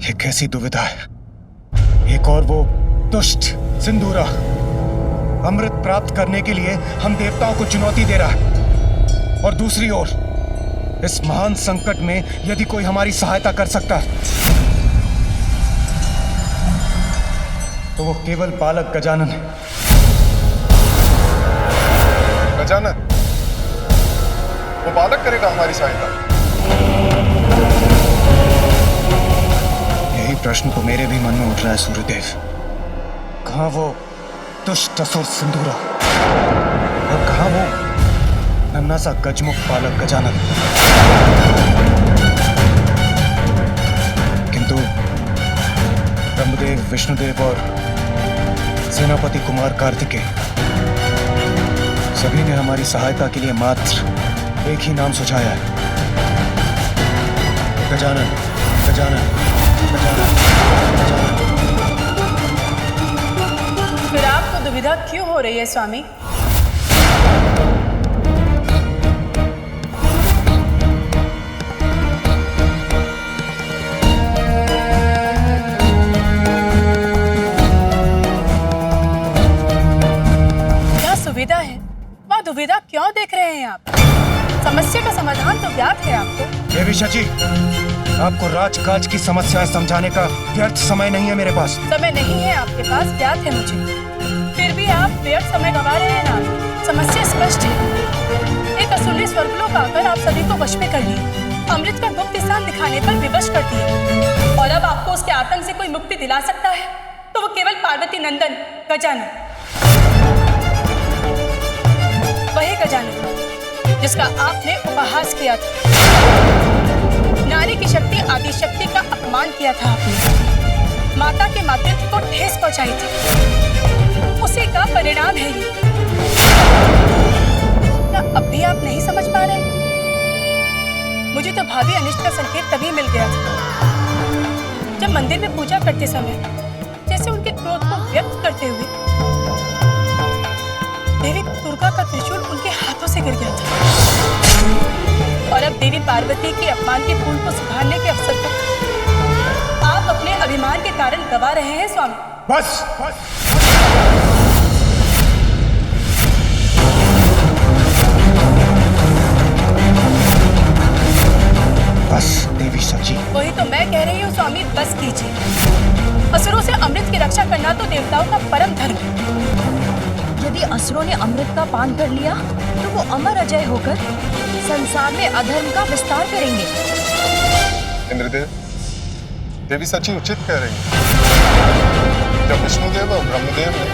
ये कैसी दुविधा है। एक और वो दुष्ट सिंदूरा अमृत प्राप्त करने के लिए हम देवताओं को चुनौती दे रहा है, और दूसरी ओर इस महान संकट में यदि कोई हमारी सहायता कर सकता है तो वो केवल बालक गजानन है। गजानन, वो बालक करेगा हमारी सहायता? यही प्रश्न तो मेरे भी मन में उठ रहा है सूर्यदेव। कहाँ वो दुष्ट असुर सिंदूरा, और कहाँ वो नन्हा सा गजमुख बालक गजानन। किंतु ब्रह्मदेव, विष्णुदेव और सेनापति कुमार कार्तिकेय सभी ने हमारी सहायता के लिए मात्र एक ही नाम सुझाया है, गजानन गजानन गजानन गजानन। फिर आपको दुविधा क्यों हो रही है स्वामी? क्या सुविधा है? वह दुविधा क्यों देख रहे हैं आप? समस्या का समाधान तो ज्ञात है आपको। देवी शची, आपको राजकाज की समस्याएं समझाने का व्यर्थ समय नहीं है मेरे पास। समय नहीं है आपके पास, ज्ञात है मुझे। फिर भी आप व्यर्थ समय गंवा रहे हैं ना। समस्या स्पष्ट है। एक असुर ने स्वर्गलोक आकर आप सभी को वश में कर लिया, अमृत का गुप्त स्थान दिखाने पर विवश कर दिया, और अब आपको उसके आतंक से कोई मुक्ति दिला सकता है तो वो केवल पार्वती नंदन गजानन, वही गजानन जिसका आपने उपहास किया था। नारी की शक्ति आदि शक्ति का अपमान किया था आपने, माता के मातृत्व को ठेस पहुंचाई थी, उसी का परिणाम है ये। क्या अब भी आप नहीं समझ पा रहे? मुझे तो भावी अनिष्ट का संकेत तभी मिल गया था जब मंदिर में पूजा करते समय जैसे उनके क्रोध को व्यक्त करते हुए देवी दुर्गा का त्रिशूल उनके हाथों से गिर गया था, और अब देवी पार्वती के अपमान के फूल को सुधारने के अवसर पर आप अपने अभिमान के कारण गवा रहे हैं स्वामी। बस, बस देवी सची। वही तो मैं कह रही हूँ स्वामी, बस कीजिए। असुरों से अमृत की रक्षा करना तो देवताओं का परम धर्म है। यदि असुरों ने अमृत का पान कर लिया तो वो अमर अजय होकर संसार में अधर्म का विस्तार करेंगे। इंद्रदेव, देवी सची उचित कह रही है। जब विष्णुदेव और ब्रह्मदेव ने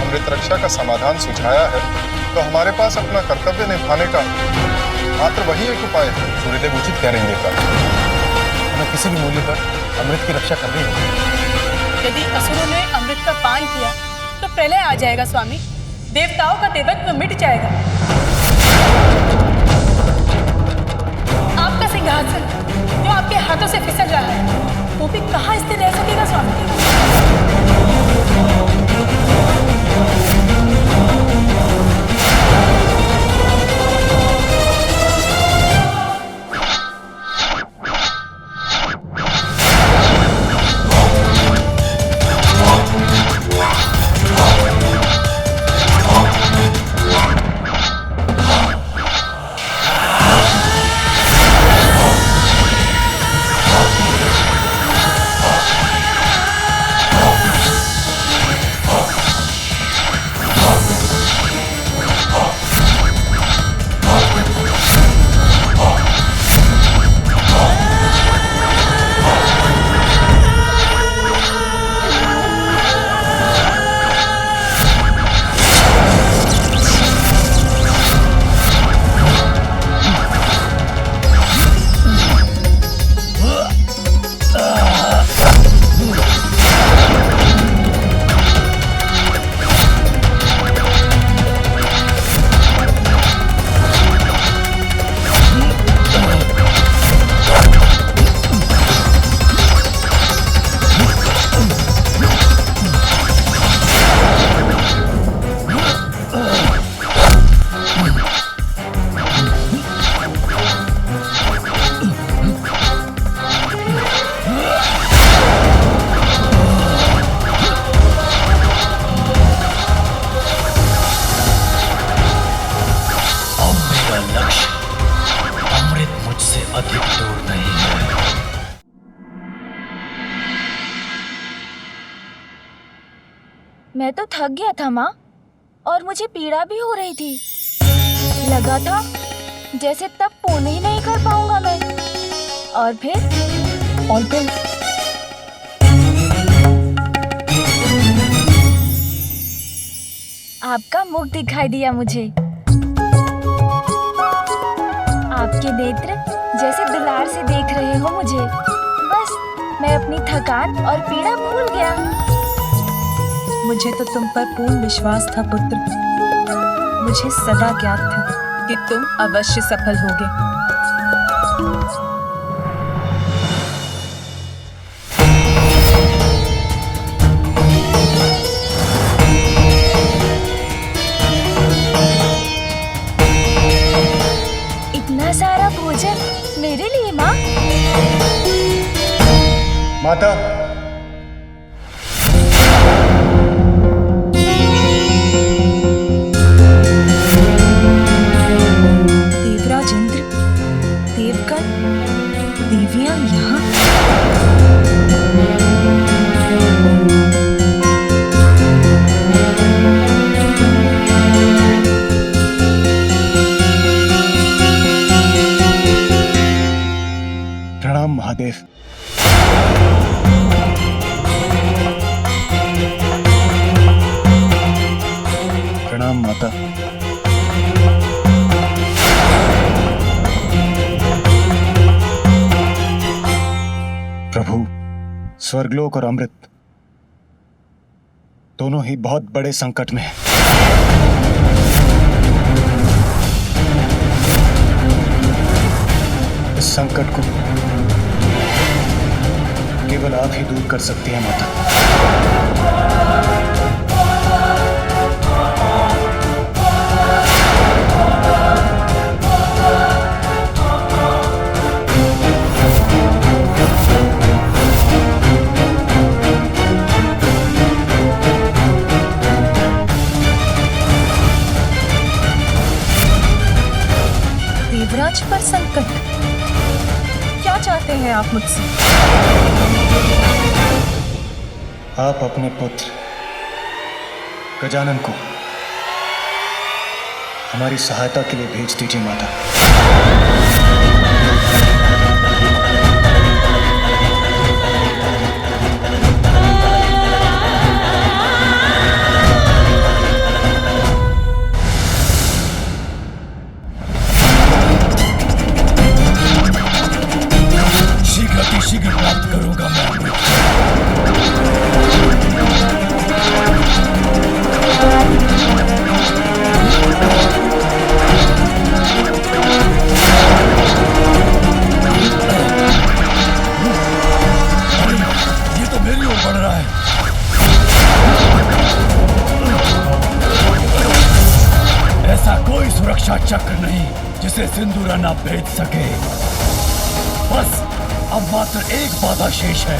अमृत रक्षा का समाधान सुझाया है तो हमारे पास अपना कर्तव्य निभाने का मात्र वही एक उपाय है। सूर्यदेव उचित कह रहे हैं देवता, हमें किसी भी मूल्य पर अमृत की रक्षा करनी होगी। यदि असुरों ने अमृत का पान किया तो प्रलय आ जाएगा स्वामी, देवताओं का देवत्व मिट जाएगा। आपका सिंहासन जो आपके हाथों से फिसल रहा है वो भी कहाँ स्थिर रह सकेगा स्वामी? मैं तो थक गया था माँ, और मुझे पीड़ा भी हो रही थी। लगा था जैसे तब पूर्ण ही नहीं कर पाऊंगा मैं। और फिर आपका मुख दिखाई दिया मुझे। आपके नेत्र जैसे दुलार से देख रहे हो मुझे। बस मैं अपनी थकान और पीड़ा भूल गया। मुझे तो तुम पर पूर्ण विश्वास था पुत्र। मुझे सदा ज्ञात था कि तुम अवश्य सफल होगे। इतना सारा भोजन मेरे लिए माँ? माता, देवराज इंद्र, देवगण, देवियां यहाँ। प्रणाम माता। प्रभु, स्वर्गलोक और अमृत दोनों ही बहुत बड़े संकट में हैं। इस संकट को केवल आप ही दूर कर सकती हैं माता। देवराज पर संकट? क्या चाहते हैं आप मुझसे? आप अपने पुत्र गजानन को हमारी सहायता के लिए भेज दीजिए माता। शीघ्र प्राप्त करूंगा मैं अमृत। ये तो मेरी ओर बढ़ रहा है। ऐसा कोई सुरक्षा चक्र नहीं जिसे सिंदूरा ना भेज सके। बस अब मात्र एक बाधा शेष है,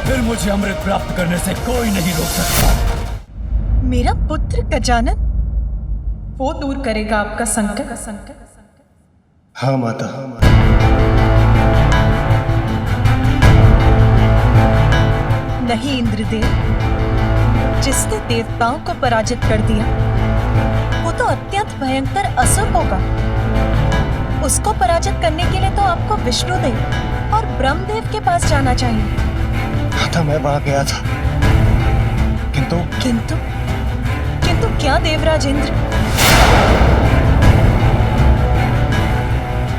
फिर मुझे अमृत प्राप्त करने से कोई नहीं रोक सकता। मेरा पुत्र गजानन, वो दूर करेगा आपका संकट? हाँ माता। नहीं इंद्रदेव, जिसने देवताओं को पराजित कर दिया वो तो अत्यंत भयंकर असुर होगा। उसको पराजित करने के लिए तो आपको विष्णुदेव और ब्रह्मदेव के पास जाना चाहिए। हाँ था, मैं वहां गया था, किंतु क्या देवराज इंद्र?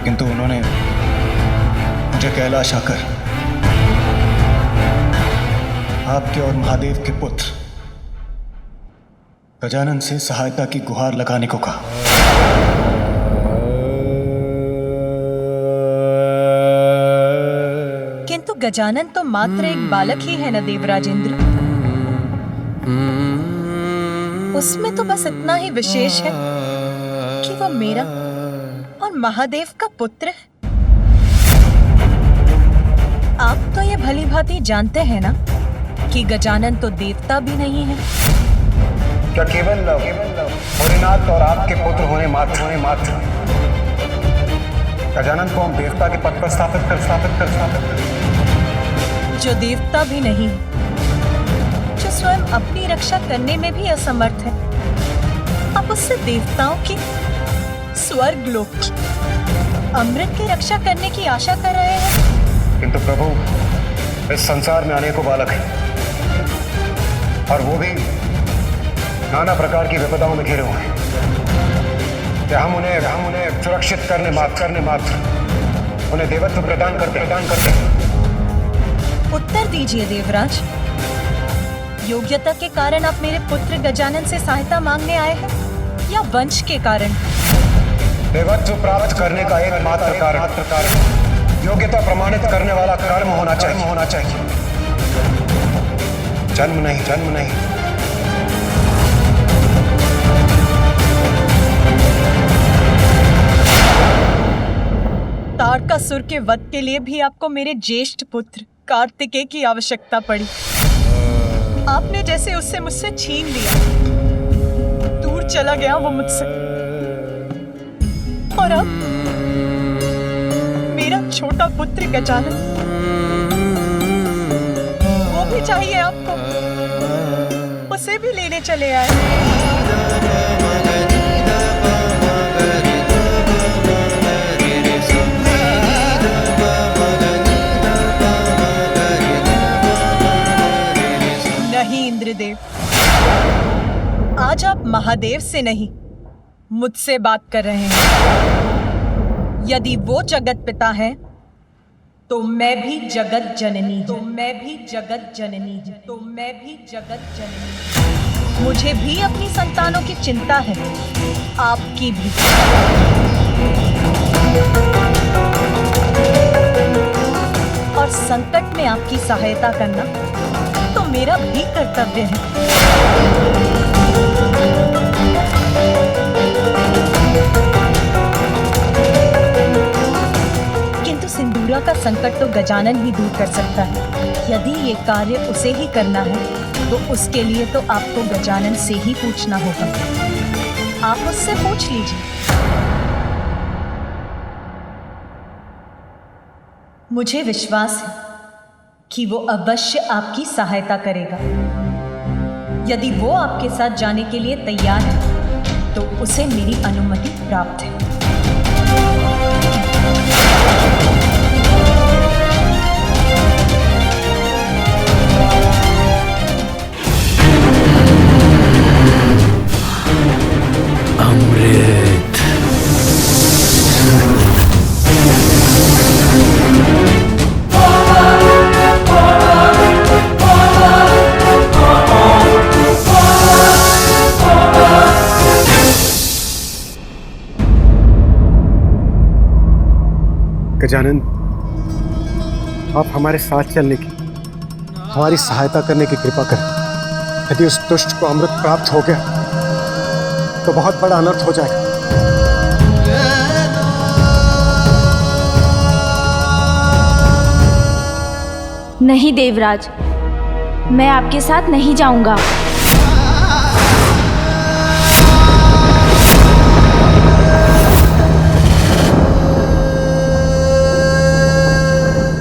किंतु उन्होंने मुझे कैलाश आकर आपके और महादेव के पुत्र गजानन से सहायता की गुहार लगाने को कहा। किंतु गजानन तो मात्र एक बालक ही है न देवराज इंद्र। उसमें तो बस इतना ही विशेष है कि वो मेरा और महादेव का पुत्र है। आप तो ये भली भांति जानते हैं ना कि गजानन तो देवता भी नहीं है। क्या केवल भोलेनाथ और आपके पुत्र होने मात्र गजानन को हम देवता के पद पर स्थापित कर जो देवता भी नहीं, जो स्वयं अपनी रक्षा करने में भी असमर्थ है, आप उससे देवताओं की, स्वर्ग लोक की, अमृत की रक्षा करने की आशा कर रहे हैं। किंतु प्रभु, इस संसार में अनेकों बालक हैं और वो भी नाना प्रकार की विपदाओं में घिरे हुए हैं। क्या हम उन्हें सुरक्षित करने मात्र उन्हें देवत्व प्रदान करते। उत्तर दीजिए देवराज, योग्यता के कारण आप मेरे पुत्र गजानन से सहायता मांगने आए हैं या वंश के कारण? देवत्व प्राप्त करने का एक मात्र कारण योग्यता प्रमाणित करने वाला कर्म होना चाहिए। जन्म नहीं। तारकासुर के वध के लिए भी आपको मेरे ज्येष्ठ पुत्र कार्तिकेय की आवश्यकता पड़ी। आपने जैसे उससे मुझसे छीन लिया, दूर चला गया वो मुझसे, और अब मेरा छोटा पुत्र गजानन, वो भी चाहिए आपको, उसे भी लेने चले आए। नहीं इंद्रदेव, आज आप महादेव से नहीं, मुझसे बात कर रहे हैं। यदि वो जगत पिता है तो मैं भी जगत जननी, तो मैं भी जगत जननी, तो मैं भी जगत जननी। मुझे भी अपनी संतानों की चिंता है, आपकी भी। और संकट में आपकी सहायता करना तो मेरा भी कर्तव्य है। किंतु सिंदूरा का संकट तो गजानन ही दूर कर सकता है। यदि ये कार्य उसे ही करना है तो उसके लिए तो आपको गजानन से ही पूछना होगा। आप उससे पूछ लीजिए। मुझे विश्वास है कि वो अवश्य आपकी सहायता करेगा। यदि वो आपके साथ जाने के लिए तैयार है तो उसे मेरी अनुमति प्राप्त है। अमृत। गजानन, आप हमारे साथ चलने की, हमारी सहायता करने की कृपा करें। यदि उस दुष्ट को अमृत प्राप्त हो गया तो बहुत बड़ा अनर्थ हो जाएगा। नहीं देवराज, मैं आपके साथ नहीं जाऊंगा।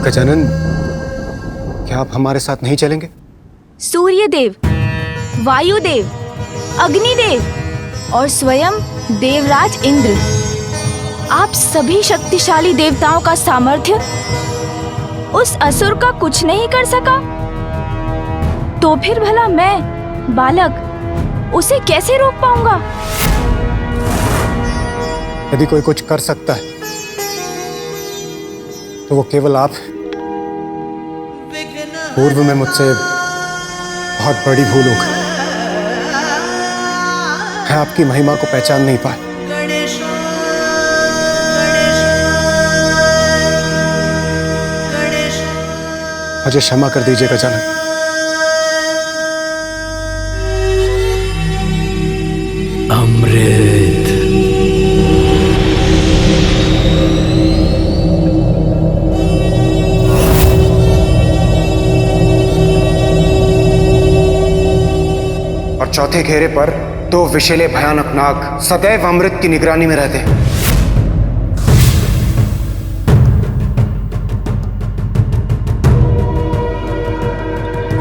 गजानन, क्या आप हमारे साथ नहीं चलेंगे? सूर्यदेव, वायुदेव, अग्निदेव और स्वयं देवराज इंद्र, आप सभी शक्तिशाली देवताओं का सामर्थ्य उस असुर का कुछ नहीं कर सका, तो फिर भला मैं बालक उसे कैसे रोक पाऊंगा? यदि कोई कुछ कर सकता है तो वो केवल आप। पूर्व में मुझसे बहुत बड़ी भूल हो गई। मैं आपकी महिमा को पहचान नहीं पाया। मुझे क्षमा कर दीजिए गजानन। अमृत। और चौथे घेरे पर दो विषैले भयानक नाग सदैव अमृत की निगरानी में रहते हैं।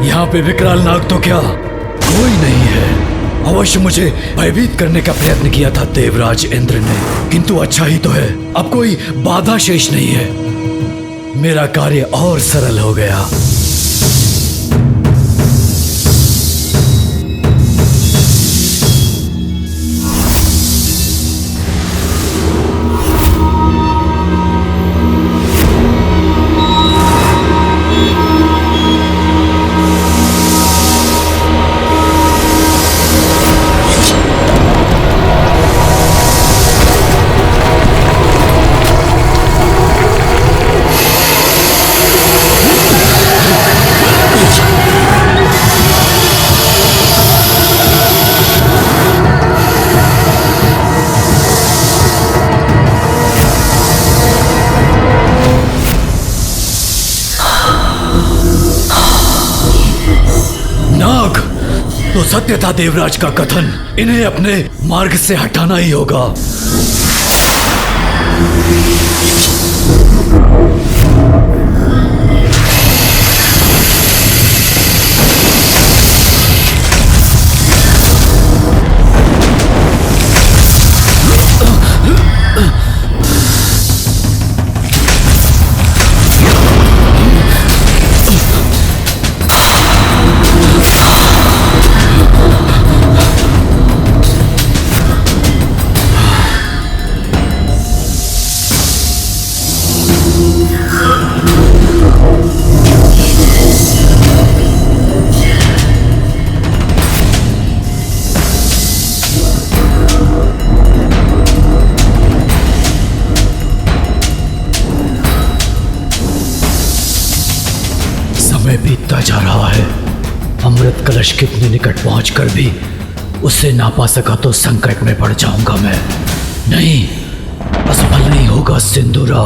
यहाँ पे विकराल नाग तो क्या कोई नहीं है। अवश्य मुझे भयभीत करने का प्रयत्न किया था देवराज इंद्र ने, किंतु अच्छा ही तो है, अब कोई बाधा शेष नहीं है। मेरा कार्य और सरल हो गया। तो सत्य था देवराज का कथन, इन्हें अपने मार्ग से हटाना ही होगा। कलश कितने निकट पहुंचकर भी उसे ना पा सका तो संकट में पड़ जाऊंगा मैं। नहीं, असफल नहीं होगा सिंदूरा।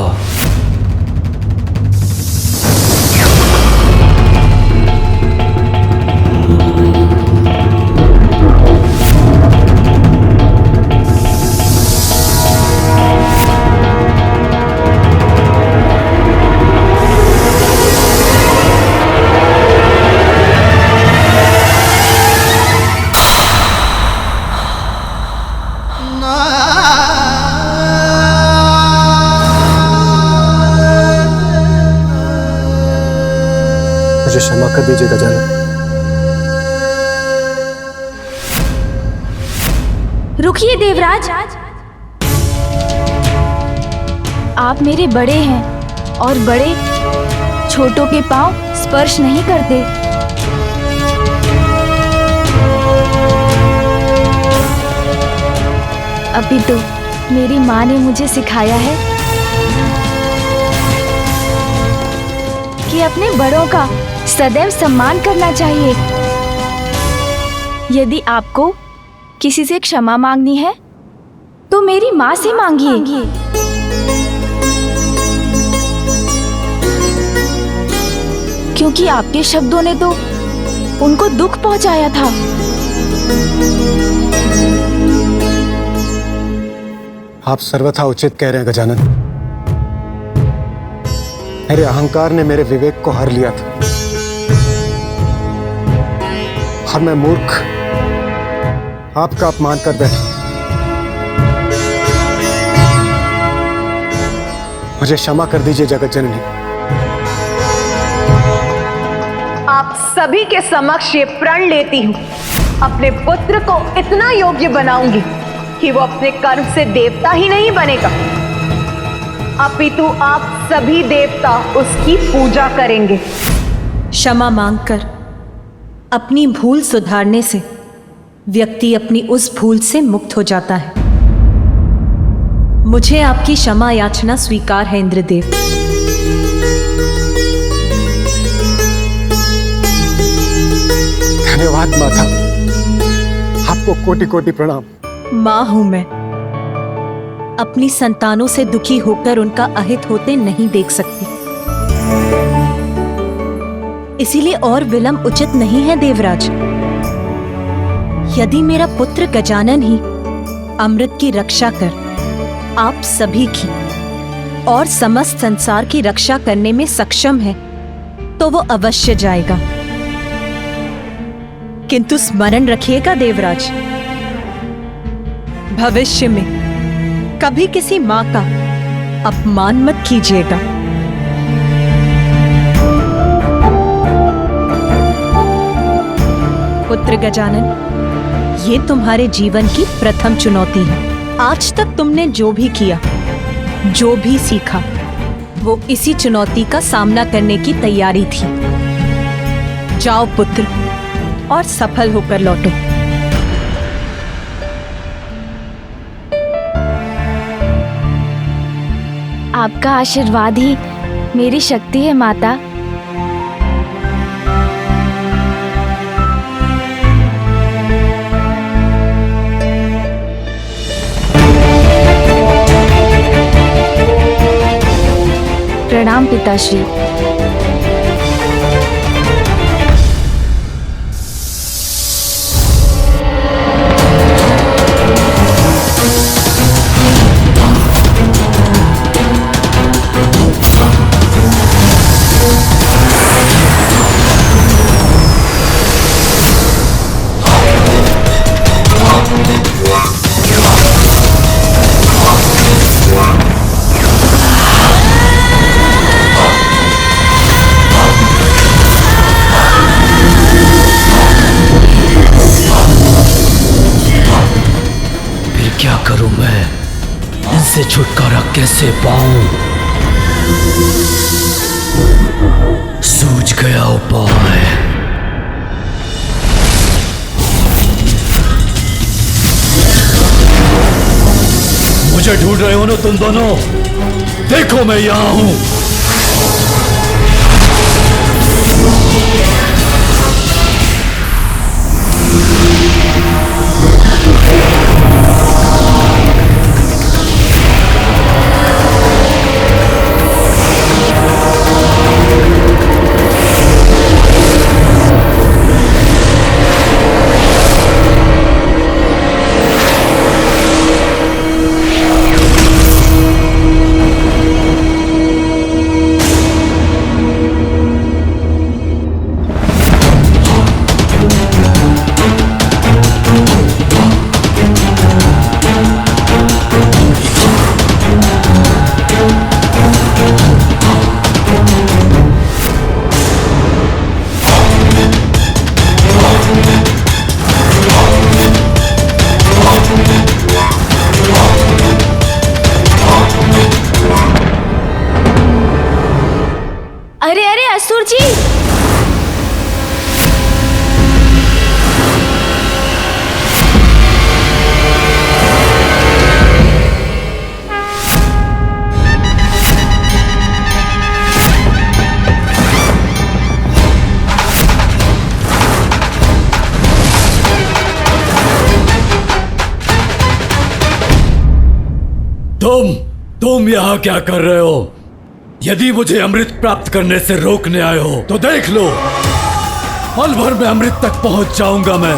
मुझे क्षमा कर दीजिए गजानन। रुकिए देवराज, आप मेरे बड़े हैं और बड़े छोटों के पांव स्पर्श नहीं करते। अभी तो मेरी माँ ने मुझे सिखाया है कि अपने बड़ों का सदैव सम्मान करना चाहिए। यदि आपको किसी से क्षमा मांगनी है तो मेरी माँ से मांगिए। क्योंकि आपके शब्दों ने तो उनको दुख पहुंचाया था। आप सर्वथा उचित कह रहे हैं गजानन। मेरे अहंकार ने मेरे विवेक को हर लिया था और मैं मूर्ख आपका अपमान कर बैठा। मुझे क्षमा कर दीजिए जगत जननी। आप सभी के समक्ष ये प्रण लेती हूँ, अपने पुत्र को इतना योग्य बनाऊंगी कि वो अपने कर्म से देवता ही नहीं बनेगा, अपितु आप सभी देवता उसकी पूजा करेंगे। क्षमा मांगकर अपनी भूल सुधारने से व्यक्ति अपनी उस भूल से मुक्त हो जाता है। मुझे आपकी क्षमा याचना स्वीकार है इंद्रदेव। धन्यवाद माता, आपको कोटि कोटि प्रणाम। माँ हूं मैं, अपनी संतानों से दुखी होकर उनका अहित होते नहीं देख सकती, इसीलिए और विलंब उचित नहीं है देवराज। यदि मेरा पुत्र गजानन ही अमृत की रक्षा कर आप सभी की और समस्त संसार की रक्षा करने में सक्षम है तो वो अवश्य जाएगा। किंतु स्मरण रखिएगा देवराज, भविष्य में कभी किसी मां का अपमान मत कीजिएगा। पुत्र गजानन, ये तुम्हारे जीवन की प्रथम चुनौती है। आज तक तुमने जो भी किया, जो भी सीखा, वो इसी चुनौती का सामना करने की तैयारी थी। जाओ पुत्र और सफल होकर लौटो। आपका आशीर्वाद ही मेरी शक्ति है माता। प्रणाम पिताश्री। क्या करूं मैं? इनसे छुटकारा कैसे पाऊं? सूझ गया उपाय। मुझे ढूंढ रहे हो ना तुम दोनों? देखो मैं यहां हूं। तुम यहाँ क्या कर रहे हो? यदि मुझे अमृत प्राप्त करने से रोकने आए हो तो देख लो, पल भर में अमृत तक पहुंच जाऊंगा मैं।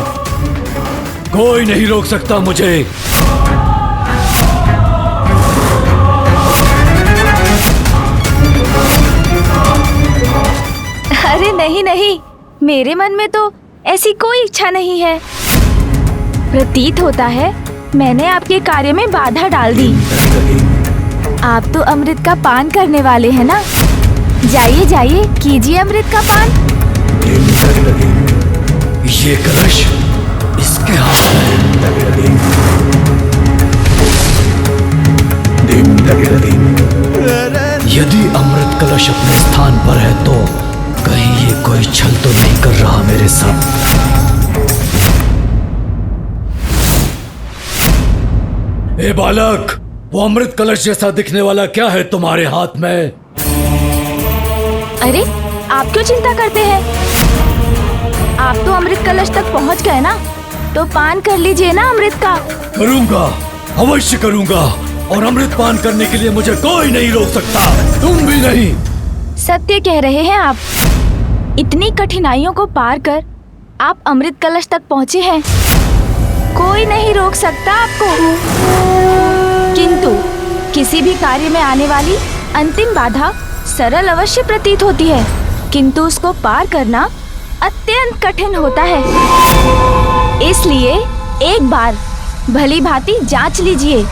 कोई नहीं रोक सकता मुझे। अरे नहीं नहीं, मेरे मन में तो ऐसी कोई इच्छा नहीं है। प्रतीत होता है मैंने आपके कार्य में बाधा डाल दी। आप तो अमृत का पान करने वाले हैं ना? जाइए जाइए, कीजिए अमृत का पान। ये कलश इसके हाथ में। यदि अमृत कलश अपने स्थान पर है तो कहीं ये कोई छल तो नहीं कर रहा मेरे साथ? ए बालक, वो अमृत कलश जैसा दिखने वाला क्या है तुम्हारे हाथ में? अरे आप क्यों चिंता करते हैं? आप तो अमृत कलश तक पहुंच गए ना, तो पान कर लीजिए ना अमृत का। करूंगा, अवश्य करूंगा, और अमृत पान करने के लिए मुझे कोई नहीं रोक सकता, तुम भी नहीं। सत्य कह रहे हैं आप। इतनी कठिनाइयों को पार कर आप अमृत कलश तक पहुंचे हैं, कोई नहीं रोक सकता आपको। किंतु किसी भी कार्य में आने वाली अंतिम बाधा सरल अवश्य प्रतीत होती है, किंतु उसको पार करना अत्यंत कठिन होता है। इसलिए एक बार भली भांति जांच लीजिए,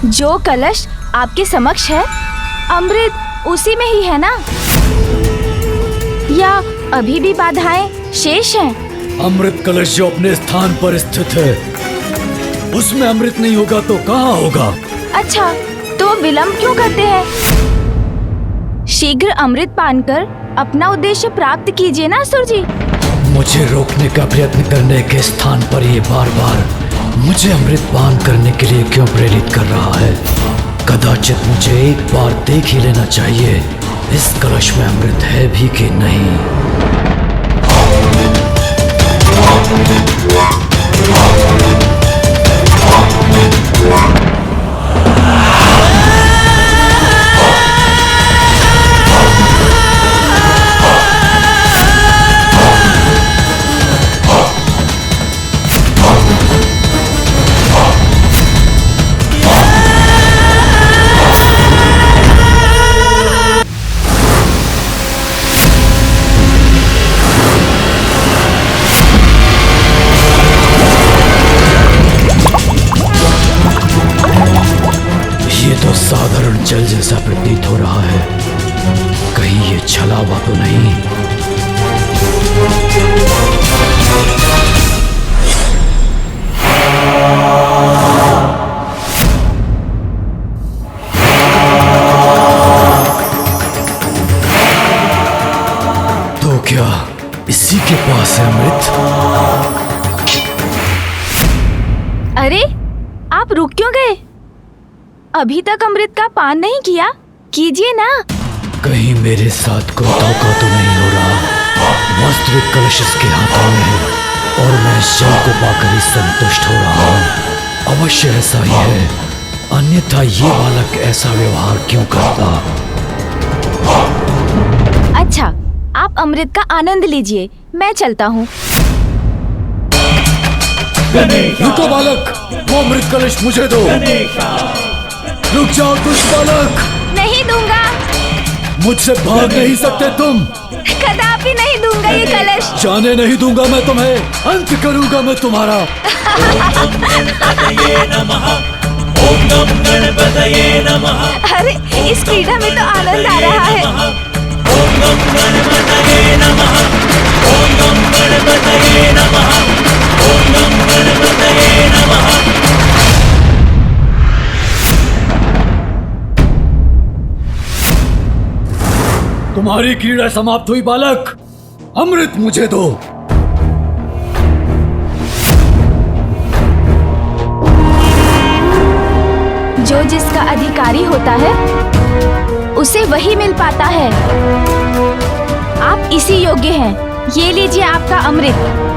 जो कलश आपके समक्ष है अमृत उसी में ही है ना, या अभी भी बाधाएं शेष हैं? अमृत कलश जो अपने स्थान पर स्थित है उसमें अमृत नहीं होगा तो कहाँ होगा? अच्छा, तो विलंब क्यों करते हैं? शीघ्र अमृत पान कर अपना उद्देश्य प्राप्त कीजिए ना असुर जी। मुझे रोकने का प्रयत्न करने के स्थान पर ये बार बार मुझे अमृत पान करने के लिए क्यों प्रेरित कर रहा है? कदाचित मुझे एक बार देख ही लेना चाहिए इस कलश में अमृत है भी कि नहीं। साधारण जल जैसा प्रतीत हो रहा है, कहीं ये छलावा तो नहीं? तो क्या इसी के पास है अमृत? अरे आप रुक क्यों गए? अभी तक अमृत का पान नहीं किया, कीजिए ना। कहीं मेरे साथ कोई धोखा तो नहीं हो रहा? वास्तविक कलश इसके हाथों में है और मैं इस जल को पाकर ही संतुष्ट हो रहा हूँ। अवश्य ऐसा ही है, अन्यथा ये बालक ऐसा व्यवहार क्यों करता? अच्छा, आप अमृत का आनंद लीजिए, मैं चलता हूँ। रुको बालक, वो अमृत कलश मुझे दो। रुक जाओ दुष्ट बालक। नहीं दूंगा। मुझसे भाग नहीं सकते तुम। कदापि नहीं दूंगा ये कलश। जाने नहीं दूंगा मैं तुम्हें, अंत करूंगा मैं तुम्हारा। ओम नमः गणपतये नमः। अरे इस क्रीड़ा में तो आनंद आ रहा है। ओम नमः गणपतये नमः। ओम नमः गणपतये नमः। ओम नमः गणपतये नमः। तुम्हारी क्रीड़ा समाप्त हुई बालक, अमृत मुझे दो। जो जिसका अधिकारी होता है उसे वही मिल पाता है। आप इसी योग्य हैं, ये लीजिए आपका अमृत।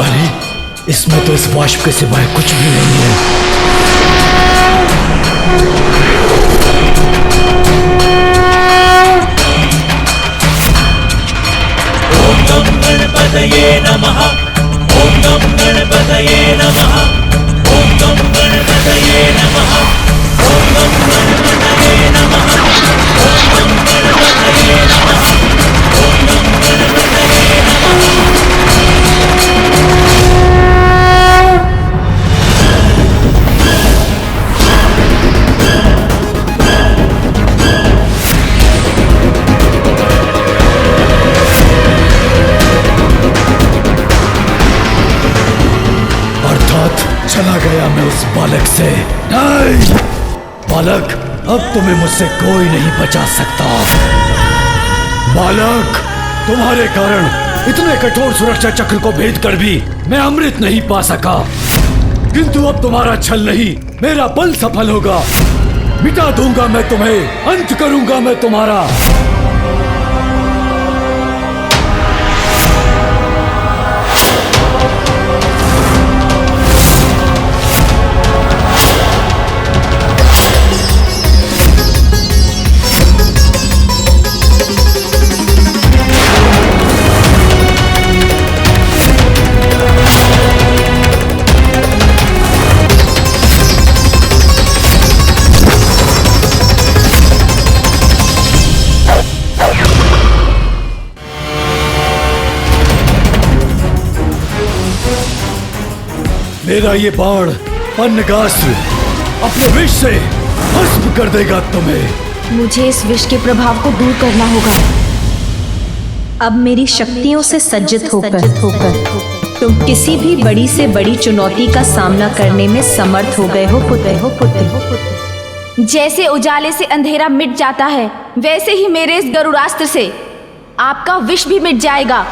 अरे इसमें तो इस वाष्प के सिवाय कुछ भी नहीं है। ओम गम गणपतये नमः। ओम गम गणपतये नमः। ओम गम गणपतये नमः। ओम गम गणपतये नमः। ओम गम गणपतये नमः। ओम गम गणपतये नमः। चला गया मैं उस बालक से। नहीं बालक, अब तुम्हें मुझसे कोई नहीं बचा सकता। बालक, तुम्हारे कारण इतने कठोर सुरक्षा चक्र को भेद कर भी मैं अमृत नहीं पा सका, किंतु अब तुम्हारा छल नहीं, मेरा बल सफल होगा। मिटा दूंगा मैं तुम्हें, अंत करूंगा मैं तुम्हारा। मेरा ये बाण अन्नगास्त्र अपने विष से भस्म कर देगा तुम्हें। मुझे इस विष के प्रभाव को दूर करना होगा। अब मेरी शक्तियों से सज्जित होकर तुम किसी भी बड़ी से बड़ी चुनौती का सामना करने में समर्थ हो गए हो पुत्र। जैसे उजाले से अंधेरा मिट जाता है, वैसे ही मेरे इस गरुड़ास्त्र से आपका विष भी मिट जाएगा।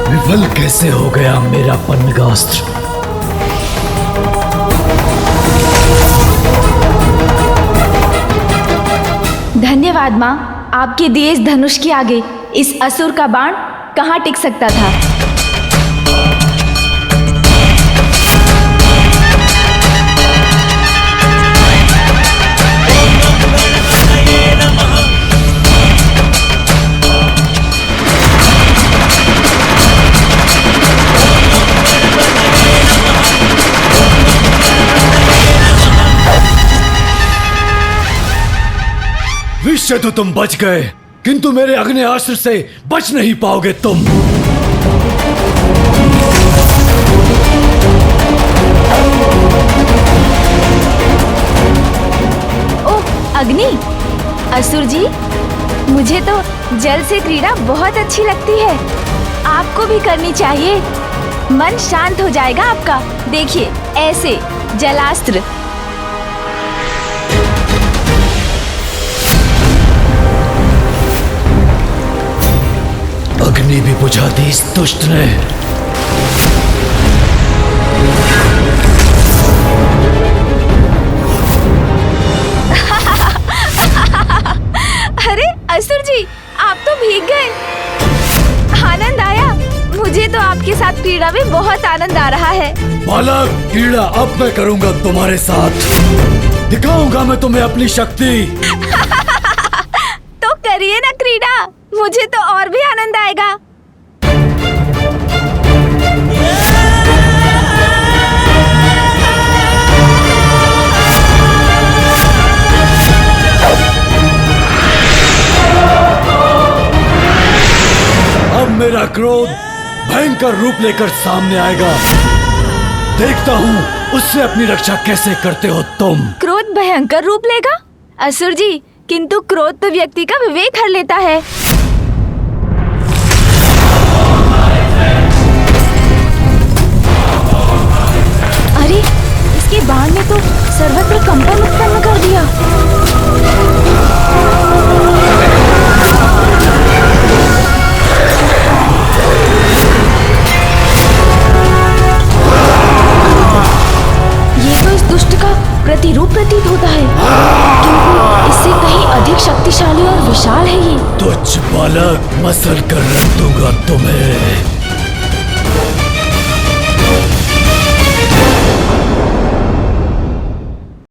विफल कैसे हो गया मेरा पन्नगास्त्र? धन्यवाद माँ, आपके दिए इस धनुष के आगे इस असुर का बाण कहाँ टिक सकता था। विष से तो तुम बच गए, किंतु मेरे अग्नियास्त्र से बच नहीं पाओगे तुम। ओह अग्नि, असुर जी, मुझे तो जल से क्रीड़ा बहुत अच्छी लगती है। आपको भी करनी चाहिए, मन शांत हो जाएगा आपका। देखिए ऐसे जलास्त्र। अग्नि भी बुझा दी इस दुष्ट ने। अरे असुर जी, आप तो भीग गए। आनंद आया। मुझे तो आपके साथ क्रीड़ा में बहुत आनंद आ रहा है। बालक, क्रीड़ा अब मैं करूंगा तुम्हारे साथ। दिखाऊंगा मैं तुम्हें अपनी शक्ति। तो करिए ना क्रीड़ा, मुझे तो और भी आनंद आएगा। अब मेरा क्रोध भयंकर रूप लेकर सामने आएगा। देखता हूँ उससे अपनी रक्षा कैसे करते हो तुम। क्रोध भयंकर रूप लेगा? असुर जी, किंतु क्रोध तो व्यक्ति का विवेक हर लेता है। अरे, इसके बाण ने तो सर्वत्र कंपन उत्पन्न कर दिया। ये तो इस दुष्ट का प्रतिरूप प्रतीत होता है, किंतु इससे कहीं अधिक शक्तिशाली और विशाल है ये। तुझ बालक मसल कर रख दूंगा।